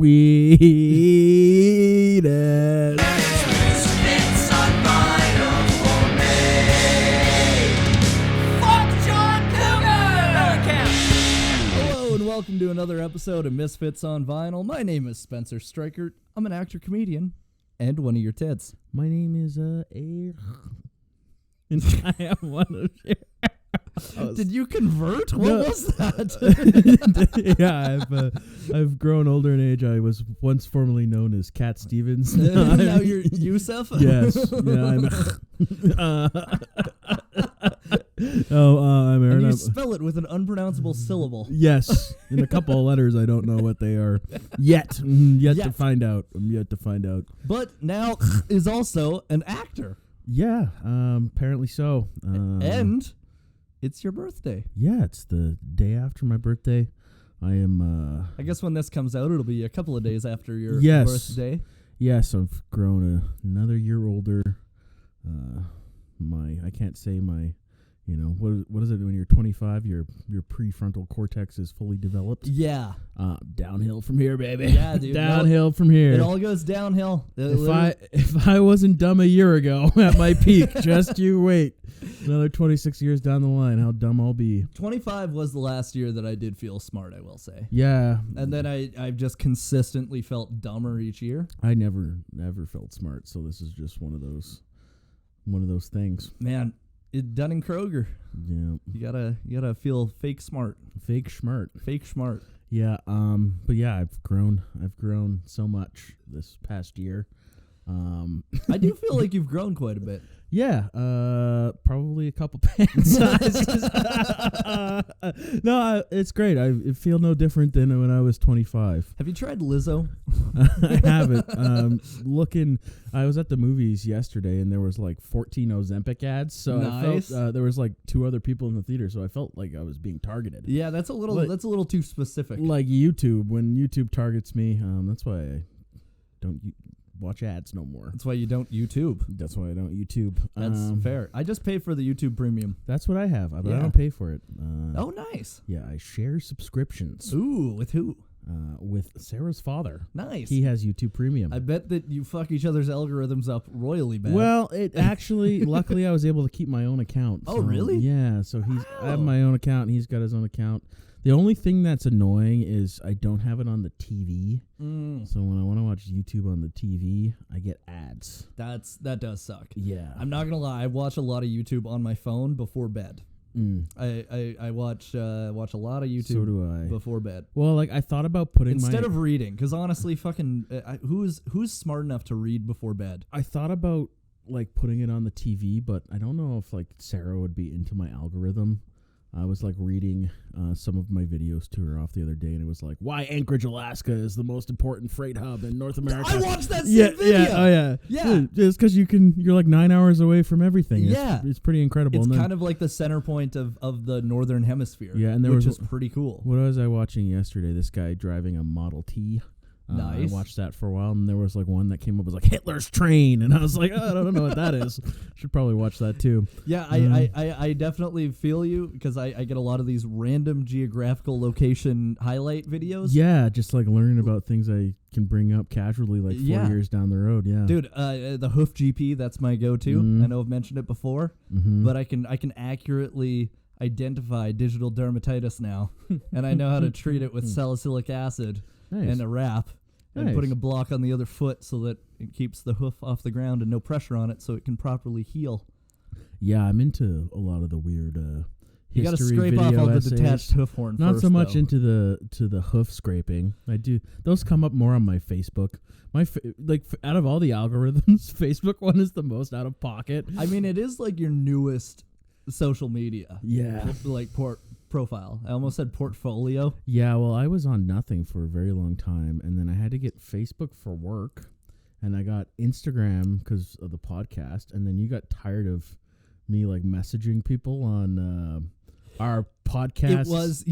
Wheatus. Misfits on vinyl for me. Fuck John Cougar! Hello and welcome to another episode of Misfits on Vinyl. My name is Spencer Streichert. I'm an actor, comedian, and one of your tits. My name is and I am one of your. Did you convert? What No. was that? Yeah, I've grown older in age. I was once formerly known as Cat Stevens. Now you're Yusuf? Yes. Yeah, I'm. I'm Aaron. And you spell it with an unpronounceable syllable. Yes, in a couple of letters. I don't know what they are yet. Yet to find out. I'm yet to find out. But now is also an actor. Yeah, apparently so. And it's your birthday. Yeah, it's the day after my birthday. I am. I guess when this comes out, it'll be a couple of days after your Yes. birthday. Yes, I've grown another year older. I can't say my. You know, what is it when you're 25? Your prefrontal cortex is fully developed. Yeah. Downhill from here, baby. Yeah, dude. Downhill from here. It all goes downhill. If I wasn't dumb a year ago at my peak, just you wait. Another 26 years down the line, how dumb I'll be. 25 was the last year that I did feel smart, I will say. Yeah. And then I've just consistently felt dumber each year. I never felt smart, so this is just one of those things. Man, Dunning-Kroger. Yeah. You gotta feel fake smart. Fake smart. Fake smart. Yeah. But yeah, I've grown so much this past year. I do feel like you've grown quite a bit. Yeah, probably a couple pant sizes. No, it's great. I feel no different than when I was 25. Have you tried Lizzo? I haven't. I was at the movies yesterday, and there was like 14 Ozempic ads. So Nice. I felt there was like 2 other people in the theater, so I felt like I was being targeted. Yeah, that's a little too specific. Like YouTube, when YouTube targets me, that's why I don't watch ads no more. That's why you don't YouTube. That's why I don't YouTube. That's fair. I just pay for the YouTube Premium. That's what I have, but Yeah. I don't pay for it. Oh, nice. Yeah, I share subscriptions Ooh, with who? with Sarah's father. Nice. He has YouTube Premium. I bet that you fuck each other's algorithms up royally bad. Well, it actually, luckily, I was able to keep my own account. Oh, so, really? Yeah. So I have Wow. my own account, and he's got his own account. The only thing that's annoying is I don't have it on the TV. So when I want to watch YouTube on the TV, I get ads. That does suck. Yeah. I'm not gonna lie. I watch a lot of YouTube on my phone before bed. I watch a lot of YouTube. So do I. Before bed. Well, like I thought about putting Instead of reading, because honestly, fucking, who's smart enough to read before bed? I thought about like putting it on the TV, but I don't know if like Sarah would be into my algorithm. I was like reading some of my videos to her off the other day, and it was like, why Anchorage, Alaska is the most important freight hub in North America. I watched that same video. Yeah, oh yeah. Yeah. Just because you're like 9 hours away from everything. Yeah. It's pretty incredible. It's And then, kind of like the center point of the northern hemisphere. Yeah, and there which was is pretty cool. what was I watching yesterday? This guy driving a Model T. Nice. I watched that for a while, and there was like one that came up was like Hitler's train, and I was like, oh, I don't know what that is. Should probably watch that too. Yeah, I definitely feel you because I get a lot of these random geographical location highlight videos. Yeah, just like learning about things I can bring up casually like 4 years down the road. Yeah, Dude, the Hoof GP, that's my go-to. I know I've mentioned it before, but I can accurately identify digital dermatitis now, and I know how to treat it with salicylic acid and a wrap, and Nice. putting a block on the other foot so that it keeps the hoof off the ground and no pressure on it so it can properly heal. Yeah, I'm into a lot of the weird You got to history scrape off video all the essays. detached hoof horn Not first, so much though. into the hoof scraping. I do those come up more on my Facebook. Out of all the algorithms, Facebook one is the most out of pocket. I mean, it is like your newest social media. Yeah. Like profile. I almost said portfolio. Yeah, well, I was on nothing for a very long time, and then I had to get Facebook for work, and I got Instagram because of the podcast, and then you got tired of me like messaging people on our podcasts.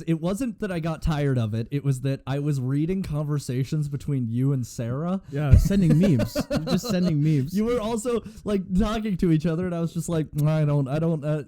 It wasn't that I got tired of it. It was that I was reading conversations between you and Sarah. Yeah, sending memes. Just sending memes. You were also like talking to each other, and I was just like, I don't,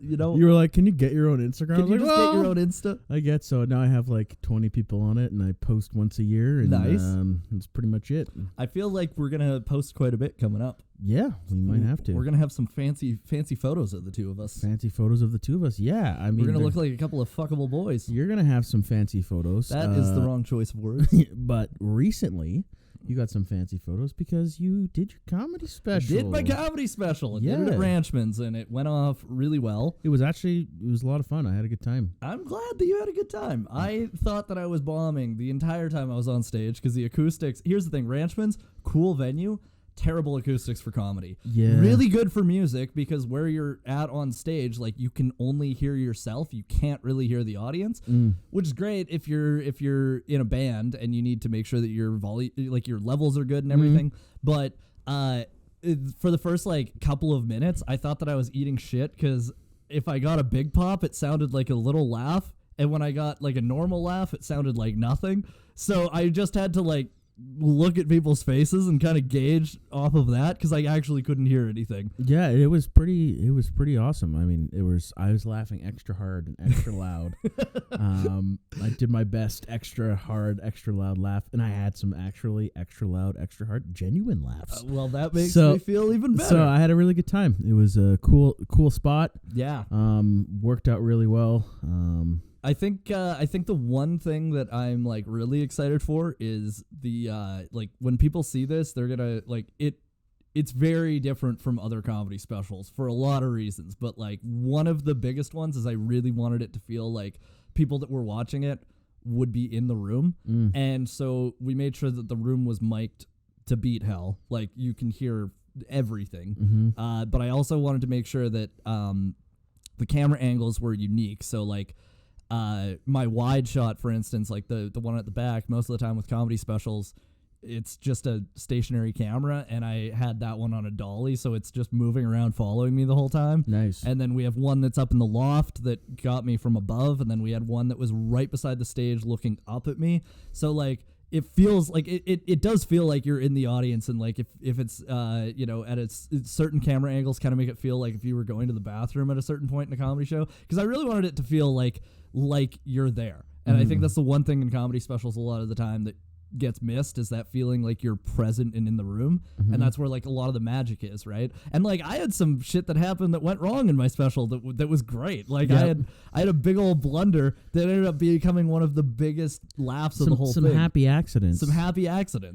You were like, can you get your own Instagram? Can you like, just get your own Insta? I get so. Now I have like 20 people on it, and I post once a year. And, Nice. That's pretty much it. I feel like we're gonna post quite a bit coming up. Yeah, we might have to. We're gonna have some fancy photos of the two of us. Fancy photos of the two of us. Yeah, I mean, We're gonna look like a couple of fuckable boys. You're gonna have some fancy photos. That is the wrong choice of words. But recently, you got some fancy photos because you did your comedy special. Did my comedy special. I did it at Ranchmans, and it went off really well. It was a lot of fun. I had a good time. I'm glad that you had a good time. I thought that I was bombing the entire time I was on stage because the acoustics. Here's the thing, Ranchmans, cool venue. Terrible acoustics for comedy. Yeah. Really good for music because where you're at on stage, like you can only hear yourself. You can't really hear the audience, which is great if you're in a band and you need to make sure that your your levels are good and everything. But for the first like couple of minutes, I thought that I was eating shit because if I got a big pop, it sounded like a little laugh, and when I got like a normal laugh, it sounded like nothing. So I just had to like look at people's faces and kind of gauge off of that because I actually couldn't hear anything. Yeah, it was pretty awesome. I mean, I was laughing extra hard and extra loud. I did my best extra hard, extra loud laugh, and I had some actually extra loud, extra hard, genuine laughs. Well, that makes me feel even better. So I had a really good time. It was a cool spot. Yeah. Worked out really well. I think the one thing that I'm like really excited for is the like when people see this, they're gonna like it. It's very different from other comedy specials for a lot of reasons, but like one of the biggest ones is I really wanted it to feel like people that were watching it would be in the room, and so we made sure that the room was mic'd to beat hell, like you can hear everything. But I also wanted to make sure that the camera angles were unique, so like. My wide shot, for instance, like the one at the back, most of the time with comedy specials, it's just a stationary camera, and I had that one on a dolly, so it's just moving around following me the whole time. Nice. And then we have one that's up in the loft that got me from above, and then we had one that was right beside the stage looking up at me. So like it feels like it does feel like you're in the audience, and like if it's at its certain camera angles kind of make it feel like if you were going to the bathroom at a certain point in a comedy show, because I really wanted it to feel like you're there. And I think that's the one thing in comedy specials a lot of the time that gets missed is that feeling like you're present and in the room, and that's where like a lot of the magic is, right? And like I had some shit that happened that went wrong in my special that was great. Like I had a big old blunder that ended up becoming one of the biggest laughs of the whole thing. Some happy accidents.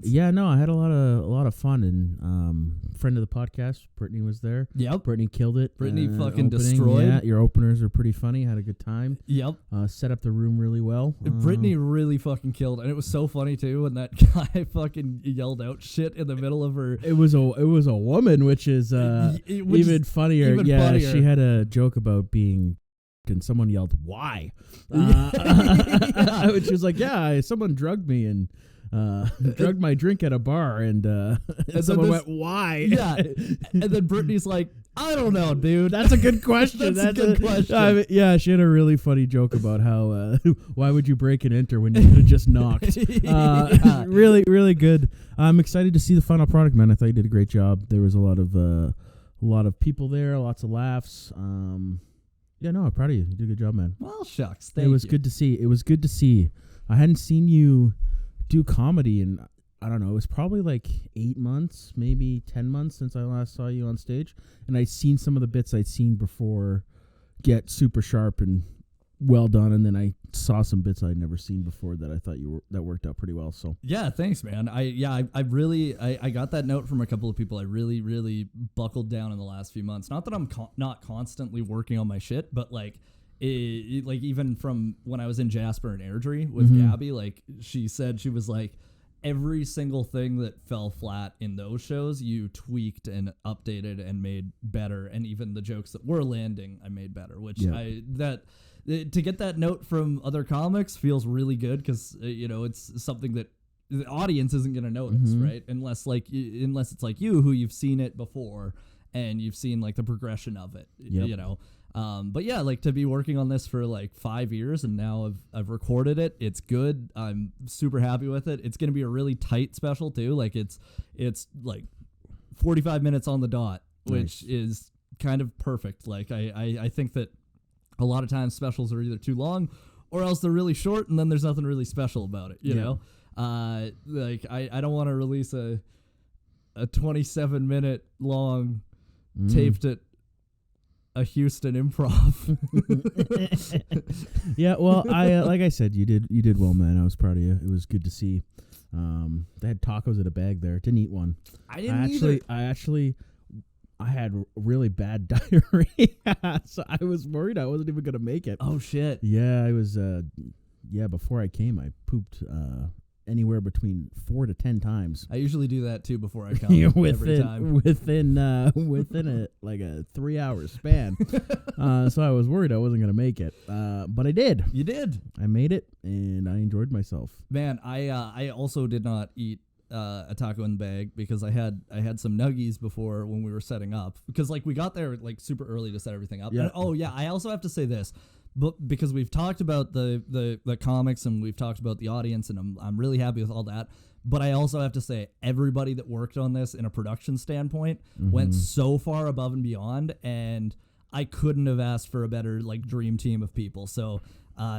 Yeah, no, I had a lot of fun, and friend of the podcast, Brittany, was there. Yep. Brittany killed it. Brittany fucking opening. destroyed. Yeah, your openers were pretty funny. Had a good time. Yep. Set up the room really well. Brittany really fucking killed, and it was so funny too when that guy fucking yelled out shit in the middle of her. It was a woman, which is even funnier. Funnier. She had a joke about being, and someone yelled, "Why?" Which was like, "Yeah, someone drugged me and drugged my drink at a bar," and someone went, "Why?" Yeah, and then Brittany's like, "I don't know, dude. That's a good question. That's a good question." I mean, yeah, she had a really funny joke about how why would you break and enter when you could have just knocked. Really, really good. I'm excited to see the final product, man. I thought you did a great job. There was a lot of people there, lots of laughs. Yeah, no, I'm proud of you. You did a good job, man. Well, shucks. Thank you. It was good to see. I hadn't seen you do comedy in, I don't know, it was probably like 8 months, maybe 10 months since I last saw you on stage. And I'd seen some of the bits I'd seen before get super sharp and well done. And then I saw some bits I'd never seen before that I thought that worked out pretty well. So yeah, thanks, man. I really got that note from a couple of people. I really, really buckled down in the last few months. Not that I'm not constantly working on my shit, but like, like even from when I was in Jasper and Airdrie with Gabby, like she said, she was like, every single thing that fell flat in those shows, you tweaked and updated and made better. And even the jokes that were landing, I made better, which to get that note from other comics feels really good because, it's something that the audience isn't going to notice, right? Unless it's like you, who you've seen it before and you've seen like the progression of it, But yeah, like to be working on this for like 5 years and now I've recorded it. It's good. I'm super happy with it. It's going to be a really tight special too. Like it's like 45 minutes on the dot, which is kind of perfect. Like I think that a lot of times specials are either too long or else they're really short and then there's nothing really special about it, you know? Like I don't want to release a 27-minute long taped at a Houston improv. Yeah, well, I like I said, you did well, man. I was proud of you. It was good to see. They had tacos in a bag there. Didn't eat one. I didn't either. I had really bad diarrhea, so I was worried I wasn't even gonna make it. Oh shit. Yeah, I was. Before I came, I pooped anywhere between 4 to 10 times. I usually do that too before I come. Every time. Within a 3 hour span. So I was worried I wasn't gonna make it, but I did. You did. I made it, and I enjoyed myself. Man, I also did not eat a taco in the bag because I had some nuggies before when we were setting up, because like we got there like super early to set everything up. Yeah. And, oh yeah, I also have to say this. But because we've talked about the comics and we've talked about the audience, and I'm really happy with all that. But I also have to say everybody that worked on this in a production standpoint went so far above and beyond, and I couldn't have asked for a better like dream team of people. So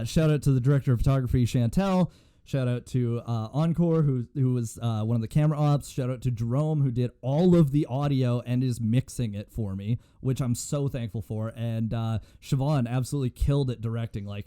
shout out to the director of photography, Chantel. Shout out to Encore, who was one of the camera ops. Shout out to Jerome, who did all of the audio and is mixing it for me, which I'm so thankful for. And Siobhan absolutely killed it directing. Like,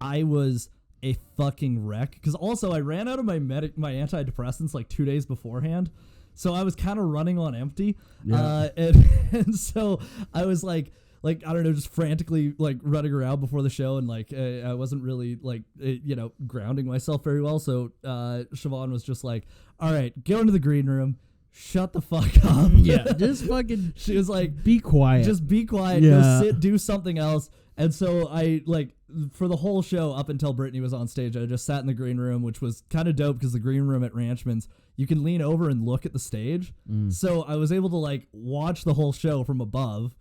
I was a fucking wreck. Because also, I ran out of my antidepressants like 2 days beforehand. So I was kind of running on empty. Yeah. And so I was like, I don't know, just frantically like running around before the show, and like I wasn't really like grounding myself very well. So Siobhan was just like, "All right, go into the green room, shut the fuck up." Yeah, just fucking. She was like, "Be quiet, just be quiet, Yeah. go sit, do something else." And so I like for the whole show up until Brittany was on stage, I just sat in the green room, which was kind of dope because the green room at Ranchmans, you can lean over and look at the stage. So I was able to like watch the whole show from above.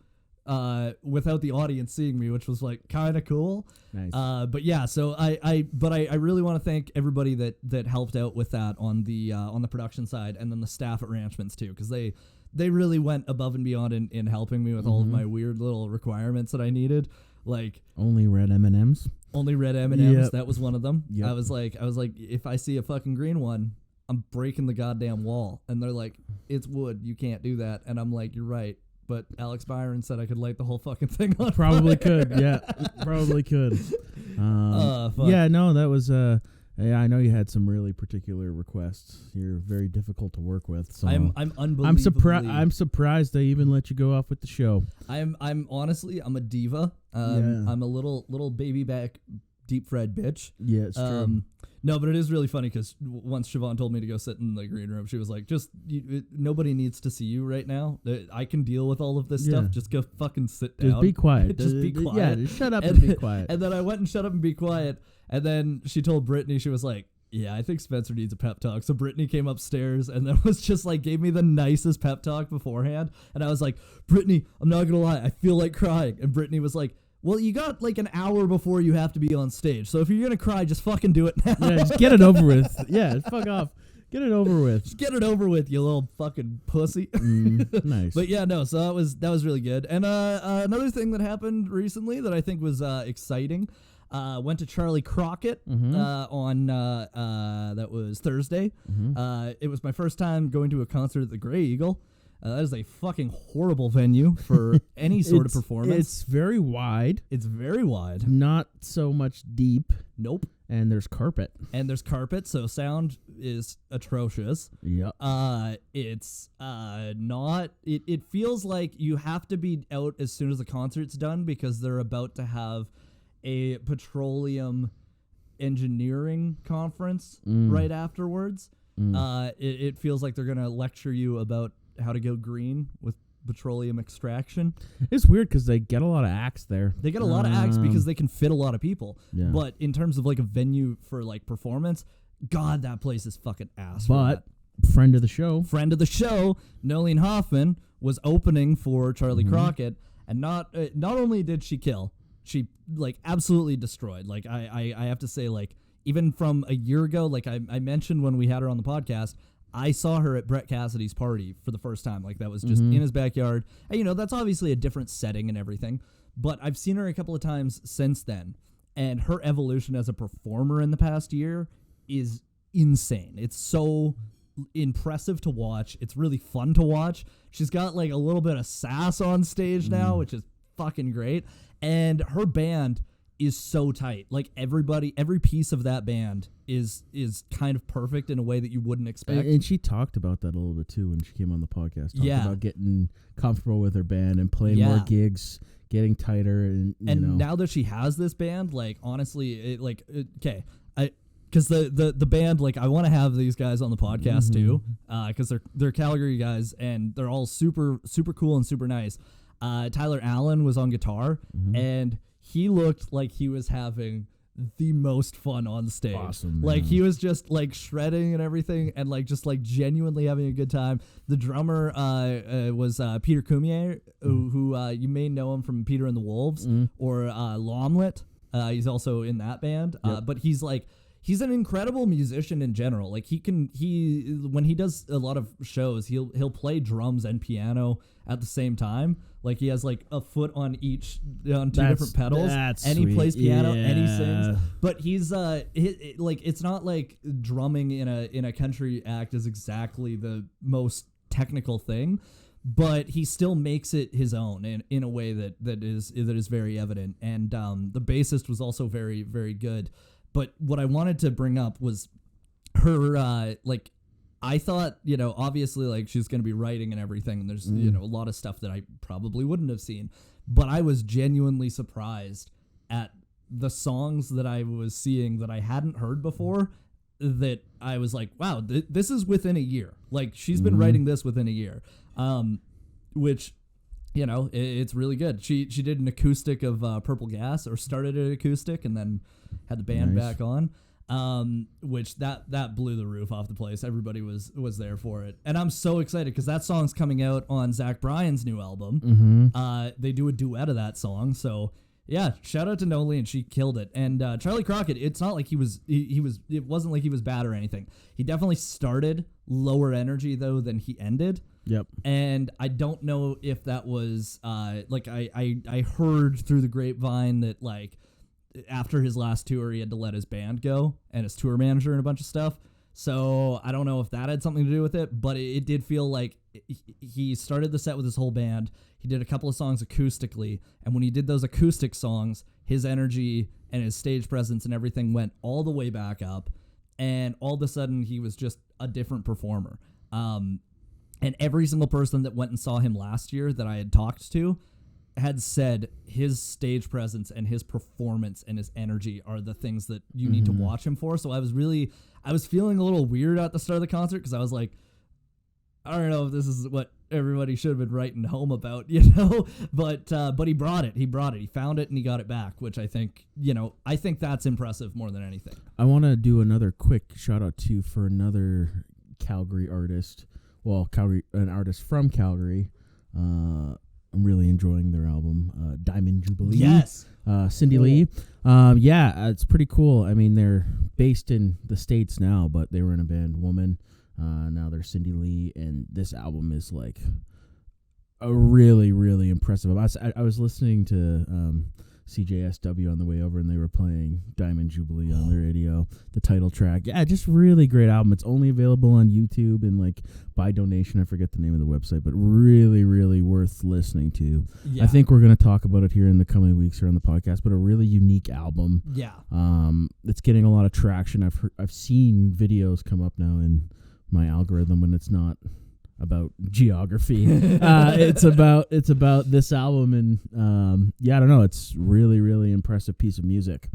Without the audience seeing me, which was like kind of cool. Nice. But yeah, so I really want to thank everybody that helped out with that on the production side, and then the staff at Ranchmans too, because they really went above and beyond in helping me with all of my weird little requirements that I needed. Like only red M&Ms. Only red M&Ms. Yep. That was one of them. Yep. I was like, if I see a fucking green one, I'm breaking the goddamn wall. And they're like, it's wood, you can't do that. And I'm like, you're right. But Alex Byron said I could light the whole fucking thing on Probably fire. could, yeah. Probably could. Fuck. Yeah, no, that was. Yeah, I know you had some really particular requests. You're very difficult to work with. So I'm unbelievably. I'm surprised they even let you go off with the show. I'm honestly I'm a diva. I'm a little baby back deep fried bitch. Yeah, it's true. No, but it is really funny because once Siobhan told me to go sit in the green room, she was like, nobody needs to see you right now. I can deal with all of this stuff. Just go fucking sit down. Just be quiet. Just be quiet. Yeah, just shut up and be quiet. And then I went and shut up and be quiet. And then she told Brittany, she was like, yeah, I think Spencer needs a pep talk. So Brittany came upstairs and then was just like, gave me the nicest pep talk beforehand. And I was like, Brittany, I'm not going to lie, I feel like crying. And Brittany was like, well, you got like an hour before you have to be on stage. So if you're going to cry, just fucking do it now. Yeah, just get it over with. Yeah, fuck off. Get it over with. Just get it over with, you little fucking pussy. Nice. But yeah, no, so that was really good. And another thing that happened recently that I think was exciting, went to Charley Crockett on that was Thursday. It was my first time going to a concert at the Grey Eagle. That is a fucking horrible venue for any sort of performance. It's very wide. It's very wide. Not so much deep. Nope. And there's carpet. So sound is atrocious. Yep. It's not. It feels like you have to be out as soon as the concert's done because they're about to have a petroleum engineering conference right afterwards. It feels like they're gonna lecture you about how to go green with petroleum extraction. It's weird because they get a lot of acts there. They get a lot of acts because they can fit a lot of people. Yeah. But in terms of like a venue for like performance, God, that place is fucking ass. But friend of the show, Noeline Hofmann was opening for Charley Crockett, And not only did she kill, she like absolutely destroyed. Like I have to say, like even from a year ago, like I mentioned when we had her on the podcast, I saw her at Brett Cassidy's party for the first time. Like that was just in his backyard. And, you know, that's obviously a different setting and everything. But I've seen her a couple of times since then. And her evolution as a performer in the past year is insane. It's so impressive to watch. It's really fun to watch. She's got like a little bit of sass on stage now, which is fucking great. And her band is so tight. Like every piece of that band is kind of perfect in a way that you wouldn't expect. And she talked about that a little bit too when she came on the podcast. Talked Yeah. about getting comfortable with her band and playing more gigs, getting tighter, and you know. Now that she has this band, like honestly, because the band, like I want to have these guys on the podcast too, because they're Calgary guys and they're all super super cool and super nice. Tyler Allen was on guitar and he looked like he was having the most fun on stage. Awesome, like man. he was just like shredding and everything and like just like genuinely having a good time. The drummer was Peter Cumier, who you may know him from Peter and the Wolves or Lomlet. He's also in that band. But he's an incredible musician in general. Like when he does a lot of shows, he'll play drums and piano at the same time. Like he has like a foot on two different pedals, and he plays piano and he sings. But he's like it's not like drumming in a country act is exactly the most technical thing, but he still makes it his own in a way that is very evident. And the bassist was also very very good. But what I wanted to bring up was her, I thought, you know, obviously, like, she's going to be writing and everything, and there's, you know, a lot of stuff that I probably wouldn't have seen. But I was genuinely surprised at the songs that I was seeing that I hadn't heard before, that I was like, wow, this is within a year. Like, she's been writing this within a year, which... You know, it's really good. She did an acoustic of Purple Gas, or started an acoustic and then had the band back on, which that blew the roof off the place. Everybody was there for it. And I'm so excited because that song's coming out on Zach Bryan's new album. They do a duet of that song. So, yeah, shout out to Noeline. She killed it. And Charley Crockett, it's not like it wasn't like he was bad or anything. He definitely started lower energy, though, than he ended. Yep. And I don't know if that was like I heard through the grapevine that like after his last tour he had to let his band go and his tour manager and a bunch of stuff. So I don't know if that had something to do with it, but it did feel like he started the set with his whole band. He did a couple of songs acoustically, and when he did those acoustic songs, his energy and his stage presence and everything went all the way back up, and all of a sudden he was just a different performer. And every single person that went and saw him last year that I had talked to had said his stage presence and his performance and his energy are the things that you need to watch him for. So I was feeling a little weird at the start of the concert because I was like, I don't know if this is what everybody should have been writing home about, you know, but he brought it. He found it and he got it back, which I think that's impressive more than anything. I want to do another quick shout out too for another Calgary artist. Well, an artist from Calgary. I'm really enjoying their album, Diamond Jubilee. Yes. Cindy Lee. It's pretty cool. I mean, they're based in the States now, but they were in a band, Woman. Now they're Cindy Lee, and this album is like a really, really impressive. I was listening to CJSW on the way over, and they were playing Diamond Jubilee on the radio, the title track. Yeah, just really great album. It's only available on YouTube and like by donation. I forget the name of the website, but really, really worth listening to. Yeah. I think we're going to talk about it here in the coming weeks here on the podcast, but a really unique album. Yeah. It's getting a lot of traction. I've seen videos come up now in my algorithm when it's not about geography. It's about this album, and I don't know, it's really, really impressive piece of music.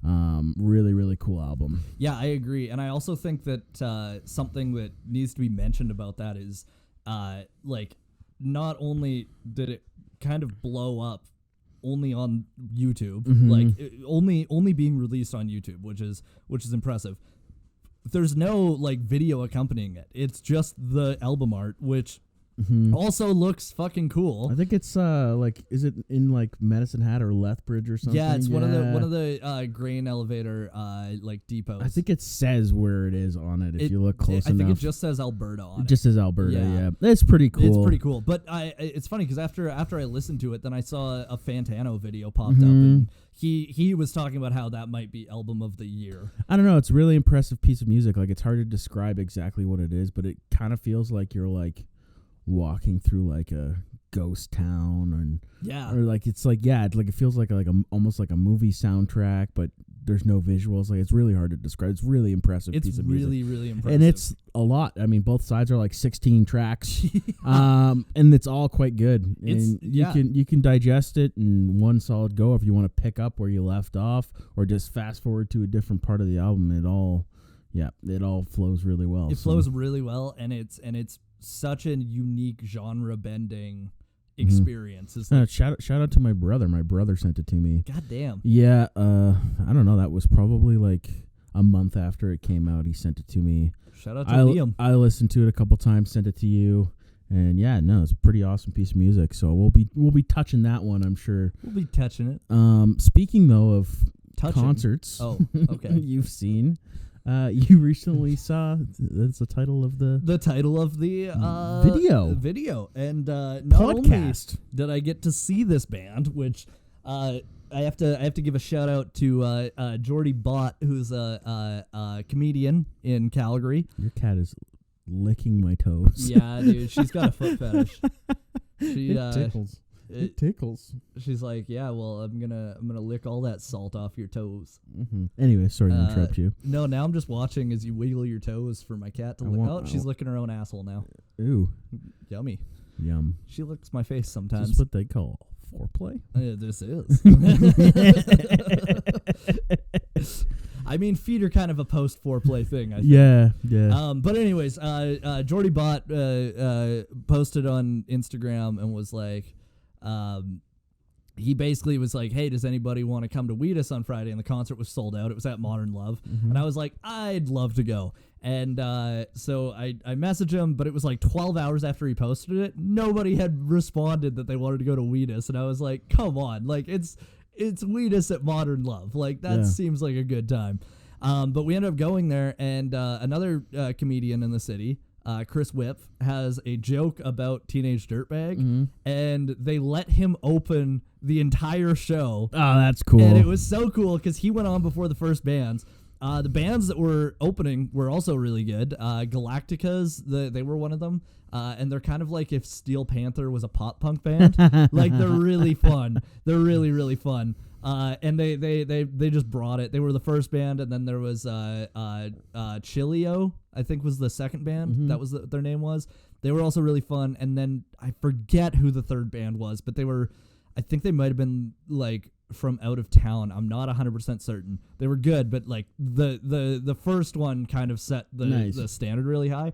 Really, really cool album. Yeah, I agree. And I also think that something that needs to be mentioned about that is like not only did it kind of blow up only on YouTube, only being released on YouTube, which is impressive. There's no like video accompanying it. It's just the album art, which Also looks fucking cool. I think it's like, is it in like Medicine Hat or Lethbridge or something? Yeah, it's one of the grain elevator like depots. I think it says where it is on it if you look close enough. I think it just says Alberta on it. It just says Alberta, yeah. It's pretty cool. It's pretty cool. But it's funny because after I listened to it, then I saw a Fantano video popped up, and he was talking about how that might be album of the year. I don't know. It's a really impressive piece of music. Like, it's hard to describe exactly what it is, but it kind of feels like you're like walking through like a ghost town, or like it's like it feels like almost like a movie soundtrack, but there's no visuals. Like, it's really hard to describe. It's really impressive piece of music. It's really impressive, and it's a lot. I mean, both sides are like 16 tracks, and it's all quite good. And you can digest it in one solid go if you want to pick up where you left off, or just fast forward to a different part of the album. It all flows really well. It flows really well, and it's such a unique genre bending experience. Like, shout out to my brother. My brother sent it to me. God damn. Yeah, I don't know. That was probably like a month after it came out. He sent it to me. Shout out to Liam. I listened to it a couple times, sent it to you, and it's a pretty awesome piece of music. So we'll be touching that one, I'm sure. We'll be touching it. Speaking though of concerts, okay, you've seen. You recently saw that's the title of the video, and not podcast. Only did I get to see this band, which I have to give a shout out to Jordy Bott, who's a comedian in Calgary. Your cat is licking my toes. Yeah, dude, she's got a foot fetish. It tickles. It tickles. She's like, yeah, well, I'm gonna lick all that salt off your toes. Anyway, sorry to interrupt you. No, now I'm just watching as you wiggle your toes for my cat to lick. She's licking her own asshole now. Ooh, yummy. Yum. She licks my face sometimes. Is this what they call foreplay? This is. I mean, feet are kind of a post foreplay thing, I think. Yeah. But anyways, Jordy Bott posted on Instagram and was like, he basically was like, hey, does anybody want to come to Wheatus on Friday? And the concert was sold out. It was at Modern Love. And I was like, I'd love to go. And so I messaged him, but it was like 12 hours after he posted it. Nobody had responded that they wanted to go to Wheatus. And I was like, come on. Like, it's Wheatus at Modern Love. Like, that seems like a good time. But we ended up going there, and another comedian in the city, Chris Whip, has a joke about Teenage Dirtbag, and they let him open the entire show. Oh, that's cool. And it was so cool because he went on before the first bands. The bands that were opening were also really good. Galacticas, they were one of them. And they're kind of like if Steel Panther was a pop punk band. Like, they're really fun. They're really, really fun. And they just brought it. They were the first band, and then there was Chilio, I think was the second band. That was their name was. They were also really fun. And then I forget who the third band was, but I think they might have been like from out of town. I'm not 100% certain. They were good, but like the first one kind of set the standard really high.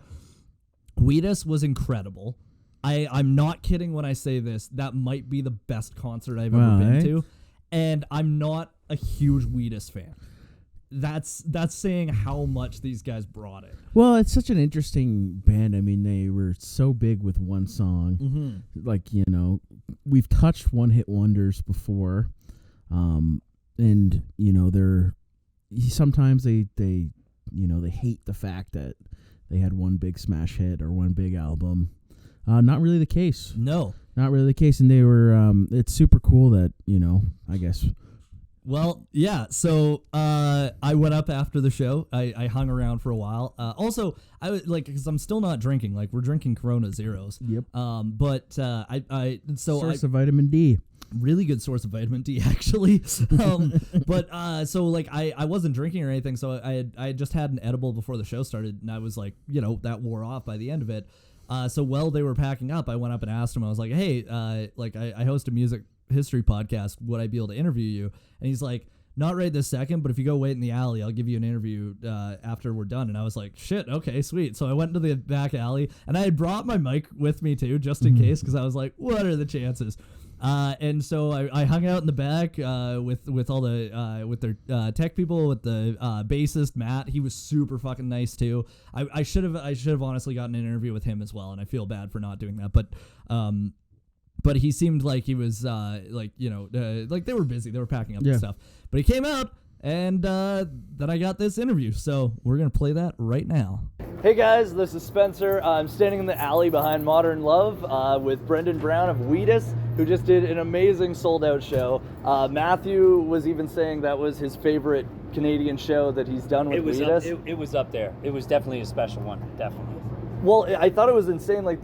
Wheatus was incredible. I'm not kidding when I say this. That might be the best concert I've ever been to. And I'm not a huge Wheatus fan. That's saying how much these guys brought it. Well, it's such an interesting band. I mean, they were so big with one song. Like, we've touched one-hit wonders before. And, they're sometimes they hate the fact that they had one big smash hit or one big album. Not really the case. No. Not really the case, and they were. It's super cool that I guess. Well, yeah. So I went up after the show. I hung around for a while. Also, I was like, because I'm still not drinking. Like, we're drinking Corona Zeros. Yep. But I source of vitamin D. Really good source of vitamin D, actually. But so like I wasn't drinking or anything. So I just had an edible before the show started, and I was like, that wore off by the end of it. So while they were packing up, I went up and asked him. I was like, hey, I host a music history podcast. Would I be able to interview you? And he's like, not right this second, but if you go wait in the alley, I'll give you an interview after we're done. And I was like, shit, okay, sweet. So I went into the back alley, and I had brought my mic with me too, just in case, because I was like, what are the chances? And so I hung out in the back with all the with their tech people, with the bassist Matt. He was super fucking nice too. I should have honestly gotten an interview with him as well, and I feel bad for not doing that. But he seemed like he was like they were busy, they were packing up and stuff. But he came out, and then I got this interview. So we're gonna play that right now. Hey guys, this is Spencer. I'm standing in the alley behind Modern Love with Brendan Brown of Wheatus, who just did an amazing sold-out show. Matthew was even saying that was his favorite Canadian show that he's done with Wheatus. It was up there. It was definitely a special one, definitely. Well, I thought it was insane. Like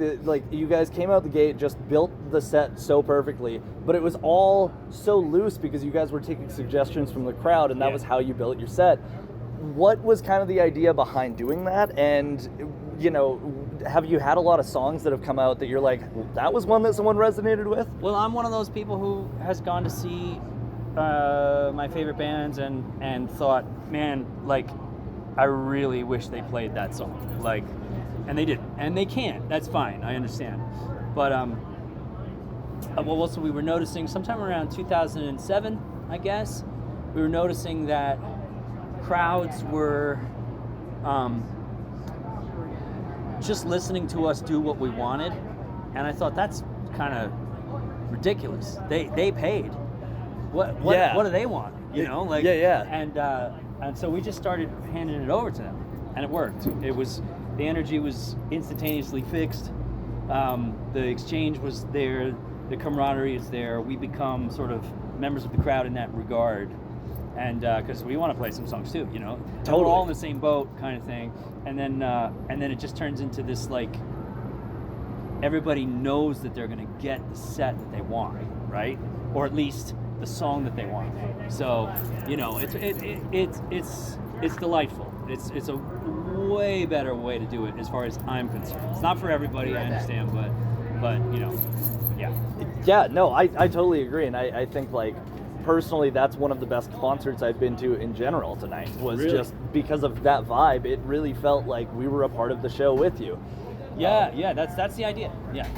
you guys came out the gate, just built the set so perfectly, but it was all so loose because you guys were taking suggestions from the crowd, and that was how you built your set. What was kind of the idea behind doing that? And, have you had a lot of songs that have come out that you're like, that was one that someone resonated with? Well, I'm one of those people who has gone to see my favorite bands and thought, man, like, I really wish they played that song. Like, and they didn't. And they can't. That's fine. I understand. But, also we were noticing sometime around 2007, I guess, we were noticing that crowds were just listening to us do what we wanted, and I thought that's kind of ridiculous. They paid. What do they want? And so we just started handing it over to them, and it worked. The energy was instantaneously fixed. The exchange was there. The camaraderie is there. We become sort of members of the crowd in that regard. And because we want to play some songs too, totally. We're all in the same boat kind of thing, and then it just turns into this, like, everybody knows that they're going to get the set that they want, right? Or at least the song that they want. So it's delightful. It's a way better way to do it as far as I'm concerned. It's not for everybody, I understand, but yeah. Yeah, no, I totally agree, and I think, like, personally, that's one of the best concerts I've been to in general tonight. Was really? Just because of that vibe. It really felt like we were a part of the show with you. Yeah, that's the idea. Yeah,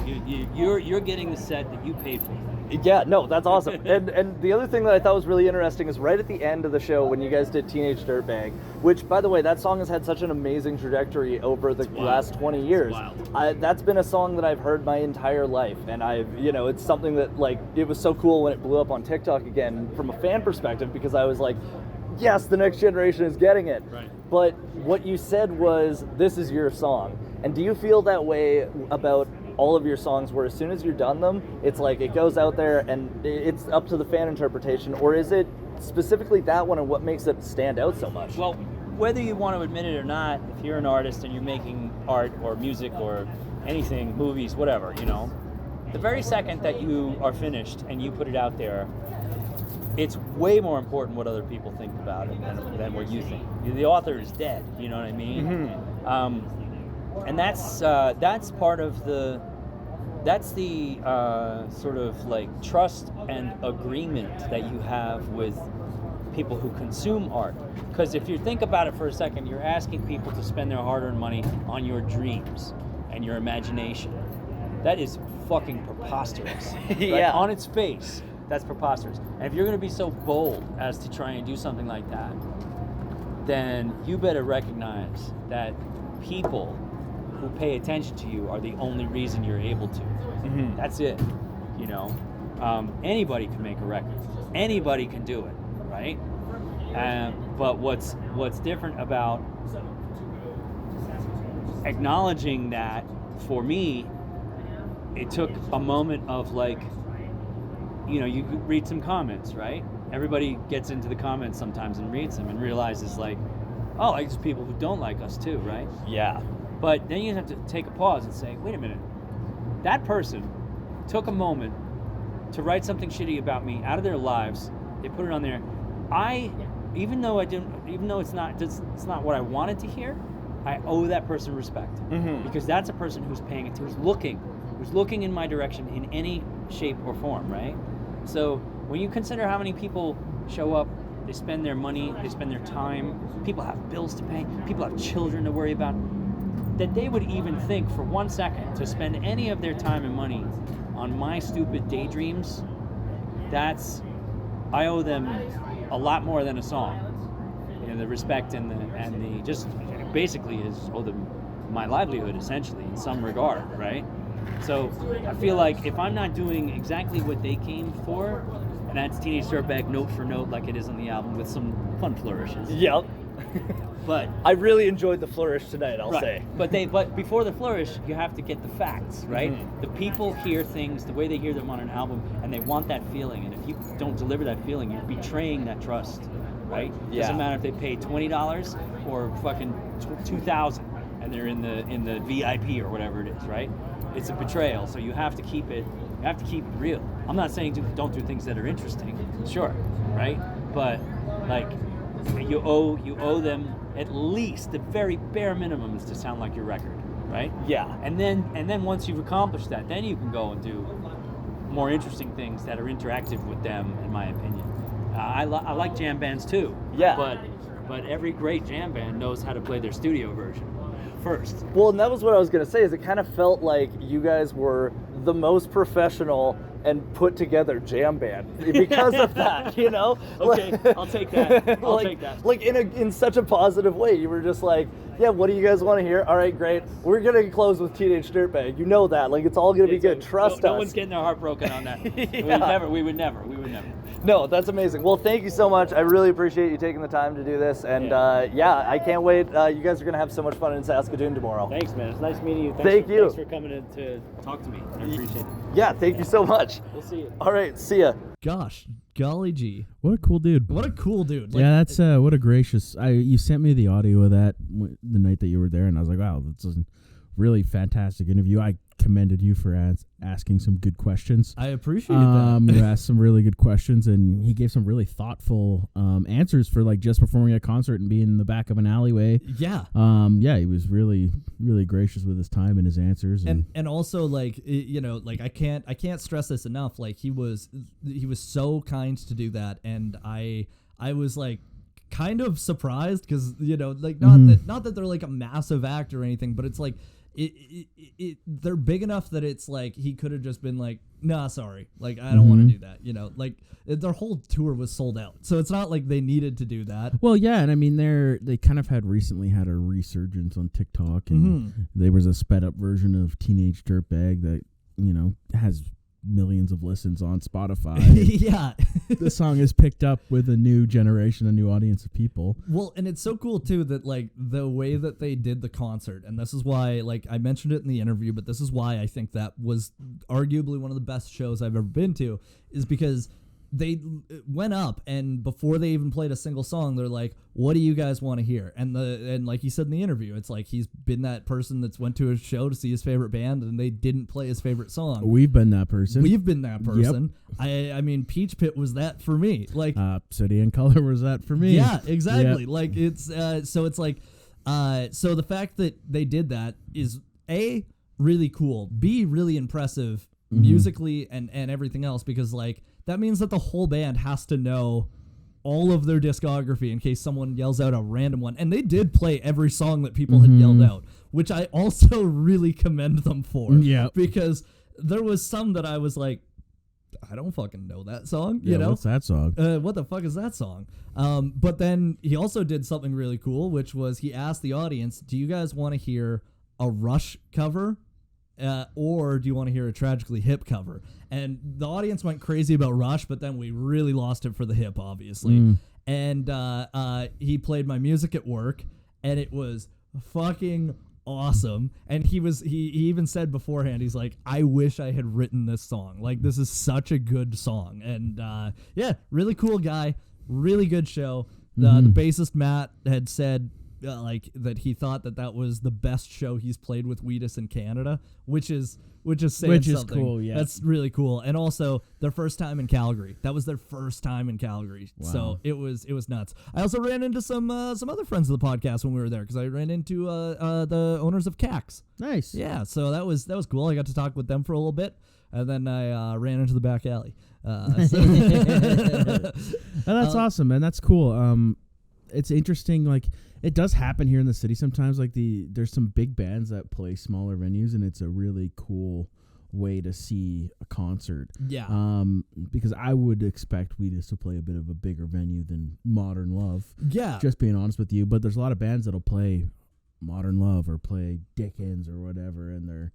you're getting the set that you paid for. Yeah, no, that's awesome. and the other thing that I thought was really interesting is right at the end of the show when you guys did Teenage Dirtbag, which, by the way, that song has had such an amazing trajectory over the last 20 years. That's been a song that I've heard my entire life, and it's something that, like, it was so cool when it blew up on TikTok again from a fan perspective, because I was like, yes, the next generation is getting it. Right. But what you said was, this is your song. And do you feel that way about all of your songs, where as soon as you're done them, it's like it goes out there and it's up to the fan interpretation? Or is it specifically that one and what makes it stand out so much? Well, whether you want to admit it or not, if you're an artist and you're making art or music or anything, movies, whatever, the very second that you are finished and you put it out there, it's way more important what other people think about it than what you think. The author is dead, you know what I mean? Mm-hmm. And that's part of that's the sort of like trust and agreement that you have with people who consume art. Because if you think about it for a second, you're asking people to spend their hard-earned money on your dreams and your imagination. That is fucking preposterous. Yeah. On its face, that's preposterous. And if you're going to be so bold as to try and do something like that, then you better recognize that people who pay attention to you are the only reason you're able to. Mm-hmm. That's it. Anybody can make a record. Anybody can do it, right? But what's different about acknowledging that, for me, it took a moment of, like, you read some comments, right? Everybody gets into the comments sometimes and reads them and realizes, like, oh, like, there's people who don't like us too, right? Yeah. But then you have to take a pause and say, wait a minute, that person took a moment to write something shitty about me out of their lives. They put it on there. Even though it's not what I wanted to hear, I owe that person respect. Mm-hmm. Because that's a person who's paying it, who's looking in my direction in any shape or form, right? So when you consider how many people show up, they spend their money, they spend their time, people have bills to pay, people have children to worry about, that they would even think for 1 second to spend any of their time and money on my stupid daydreams, I owe them a lot more than a song. The respect and the just basically owe them my livelihood essentially in some regard, right? So I feel like if I'm not doing exactly what they came for, and that's Teenage Dirtbag note for note like it is on the album with some fun flourishes. Yep. But I really enjoyed the flourish tonight, I'll say. But before the flourish, you have to get the facts, right? Mm-hmm. The people hear things the way they hear them on an album, and they want that feeling. And if you don't deliver that feeling, you're betraying that trust, right? Yeah. Doesn't matter if they pay $20 or fucking $2,000, and they're in the VIP or whatever it is, right? It's a betrayal. So you have to keep it. You have to keep it real. I'm not saying don't do things that are interesting, sure, right? But like you owe them at least the very bare minimum is to sound like your record, right? Yeah. And then once you've accomplished that, then you can go and do more interesting things that are interactive with them, in my opinion. I like jam bands too. Yeah. But every great jam band knows how to play their studio version first. Well, and that was what I was going to say, is it kind of felt like you guys were the most professional and put together jam band because of that, you know? Okay, I'll take that. I'll take that. Like in such a positive way. You were just like, yeah, what do you guys want to hear? All right, great. We're going to close with Teenage Dirtbag. You know that. Like, it's all going to be good. Trust us. No one's getting their heart broken on that. Yeah. We would never. No, that's amazing. Well, thank you so much. I really appreciate you taking the time to do this. And I can't wait. You guys are going to have so much fun in Saskatoon tomorrow. Thanks, man. It's nice meeting you. Thank you. Thanks for coming in to talk to me. I appreciate it. Yeah, thank you so much. We'll see you. All right, see ya. Gosh, golly gee. What a cool dude. What a cool dude. Like, Yeah, that's what a gracious. You sent me the audio of that the night that you were there, and I was like, wow, that's a really fantastic interview. I commended you for asking some good questions. I appreciate that. You asked some really good questions, and he gave some really thoughtful answers for like just performing a concert and being in the back of an alleyway. Yeah. He was really, really gracious with his time and his answers. And also like like I can't stress this enough. Like he was so kind to do that, and I was like kind of surprised because not that they're like a massive act or anything, but it's like. They're big enough that it's like he could have just been like, nah, sorry, like I don't want to do that, like their whole tour was sold out, so it's not like they needed to do that. Well, yeah, and I mean they kind of recently had a resurgence on TikTok, and there was a sped up version of Teenage Dirtbag that has millions of listens on Spotify. Yeah. The song is picked up with a new generation, a new audience of people. Well, and it's so cool too that like the way that they did the concert, and this is why, like I mentioned it in the interview, but this is why I think that was arguably one of the best shows I've ever been to, is because they went up, and before they even played a single song, they're like, what do you guys want to hear? And like he said in the interview, it's like he's been that person that's went to a show to see his favorite band, and they didn't play his favorite song. We've been that person. Yep. I mean, Peach Pit was that for me. Like City and Color was that for me. Yeah, exactly. Yep. Like it's so it's like so the fact that they did that is A, really cool, B, really impressive musically and everything else, because like that means that the whole band has to know all of their discography in case someone yells out a random one. And they did play every song that people had yelled out, which I also really commend them for. Yeah. Because there was some that I was like, I don't fucking know that song. Yeah, you know? what's that song? What the fuck is that song? But then he also did something really cool, which was he asked the audience, do you guys want to hear a Rush cover? Or do you want to hear a Tragically Hip cover? And the audience went crazy about Rush, but then we really lost it for the hip, obviously. And he played My Music at Work, and it was fucking awesome. And he even said beforehand, he's like, I wish I had written this song. Like, this is such a good song. And yeah, really cool guy, really good show. The bassist Matt had said like that he thought that was the best show he's played with Wheatus in Canada, which is saying something. Cool. Yeah, that's really cool. And also their first time in Calgary. That was their first time in Calgary. Wow. So it was nuts. I also ran into some other friends of the podcast when we were there, because I ran into the owners of CAX. Nice. Yeah, so that was cool. I got to talk with them for a little bit, and then I ran into the back alley. That's awesome, man. That's cool. It's interesting. Like, it does happen here in the city sometimes. Like there's some big bands that play smaller venues, and it's a really cool way to see a concert. Yeah. Because I would expect Wheatus to play a bit of a bigger venue than Modern Love. Yeah. Just being honest with you, but there's a lot of bands that'll play Modern Love or play Dickens or whatever, and they're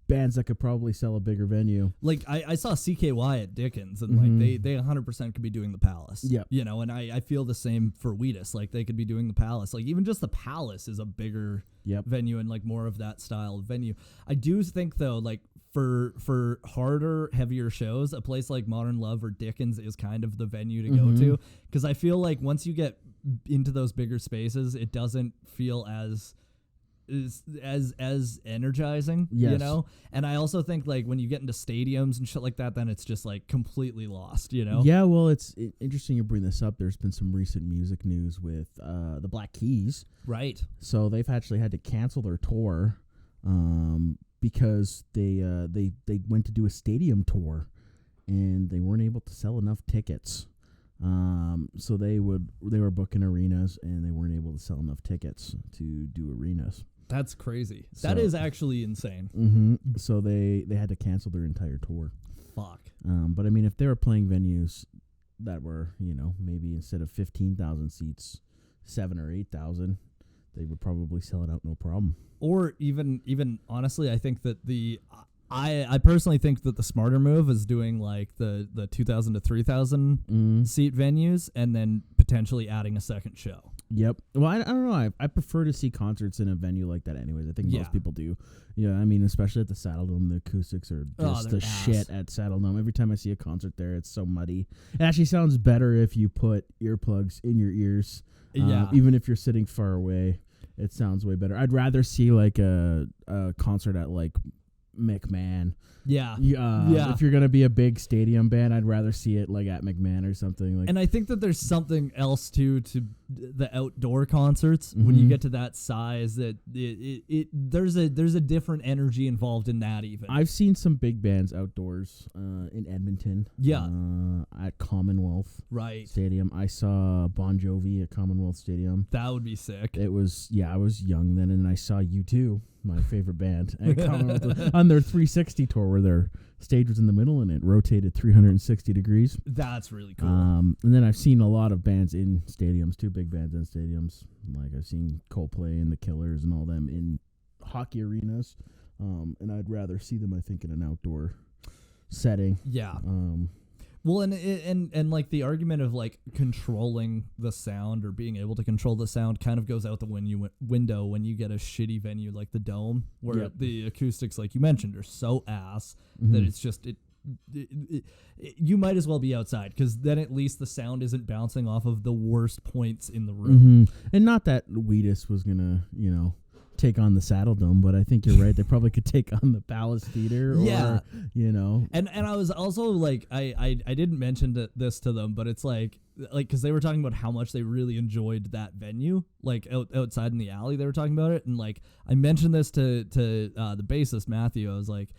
bands that could probably sell a bigger venue. Like I saw CKY at Dickens, and like they 100% could be doing the Palace. Yep. And I feel the same for Wheatus. Like they could be doing the Palace. Like even just the Palace is a bigger venue and like more of that style of venue. I do think though, like for harder, heavier shows, a place like Modern Love or Dickens is kind of the venue to go to, because I feel like once you get into those bigger spaces, it doesn't feel as energizing, and I also think like when you get into stadiums and shit like that, then it's just like completely lost, Yeah, well, it's interesting you bring this up. There's been some recent music news with the Black Keys, right? So they've actually had to cancel their tour because they went to do a stadium tour and they weren't able to sell enough tickets. So they were booking arenas and they weren't able to sell enough tickets to do arenas. That's crazy. That is actually insane. So they had to cancel their entire tour. Fuck. But I mean, if they were playing venues that were, maybe instead of 15,000 seats, 7,000 or 8,000, they would probably sell it out no problem. Or even honestly, I think that I personally think that the smarter move is doing like the 2,000 to 3,000 seat venues and then potentially adding a second show. Yep. Well, I don't know. I prefer to see concerts in a venue like that anyways. I think most people do. Yeah, I mean, especially at the Saddle Dome, the acoustics are just the shit at Saddle Dome. Every time I see a concert there, it's so muddy. It actually sounds better if you put earplugs in your ears. Even if you're sitting far away, it sounds way better. I'd rather see like a concert at like McMahon. If you're gonna be a big stadium band, I'd rather see it like at McMahon or something like. And I think that there's something else too to the outdoor concerts when you get to that size, that there's a different energy involved in that. Even I've seen some big bands outdoors in Edmonton. At Commonwealth Stadium. I saw Bon Jovi at Commonwealth Stadium. That would be sick. It was I was young then, and I saw U2, my favorite band, at Commonwealth on their 360 tour, where their stage was in the middle and it rotated 360 degrees. That's really cool. And then I've seen a lot of bands in stadiums, too, big bands in stadiums. Like I've seen Coldplay and the Killers and all them in hockey arenas. And I'd rather see them, I think, in an outdoor setting. Yeah. Well, and like the argument of like controlling the sound or being able to control the sound kind of goes out the window when you get a shitty venue like the Dome, where the acoustics, like you mentioned, are so ass that it's just you might as well be outside, because then at least the sound isn't bouncing off of the worst points in the room. And not that Wheatus was gonna, take on the Saddle Dome, but I think you're right. They probably could take on the Palace Theater, or And I was also like, I didn't mention this to them, but it's like because they were talking about how much they really enjoyed that venue, like outside in the alley. They were talking about it, and like I mentioned this to the bassist Matthew. I was like,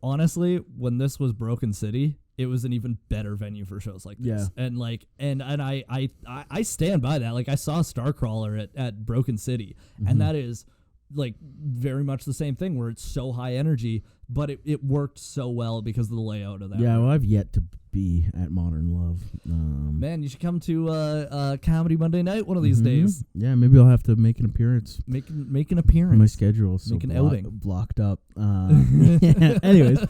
honestly, when this was Broken City, it was an even better venue for shows like this. And like, and I stand by that. Like I saw Starcrawler at Broken City, and that is like very much the same thing, where it's so high energy, but it worked so well because of the layout of that. Yeah, well, I've yet to be at Modern Love. Man, you should come to Comedy Monday Night one of these days. Yeah, maybe I'll have to make an appearance. Make an appearance. My schedule is so make an outing blocked up. Anyways,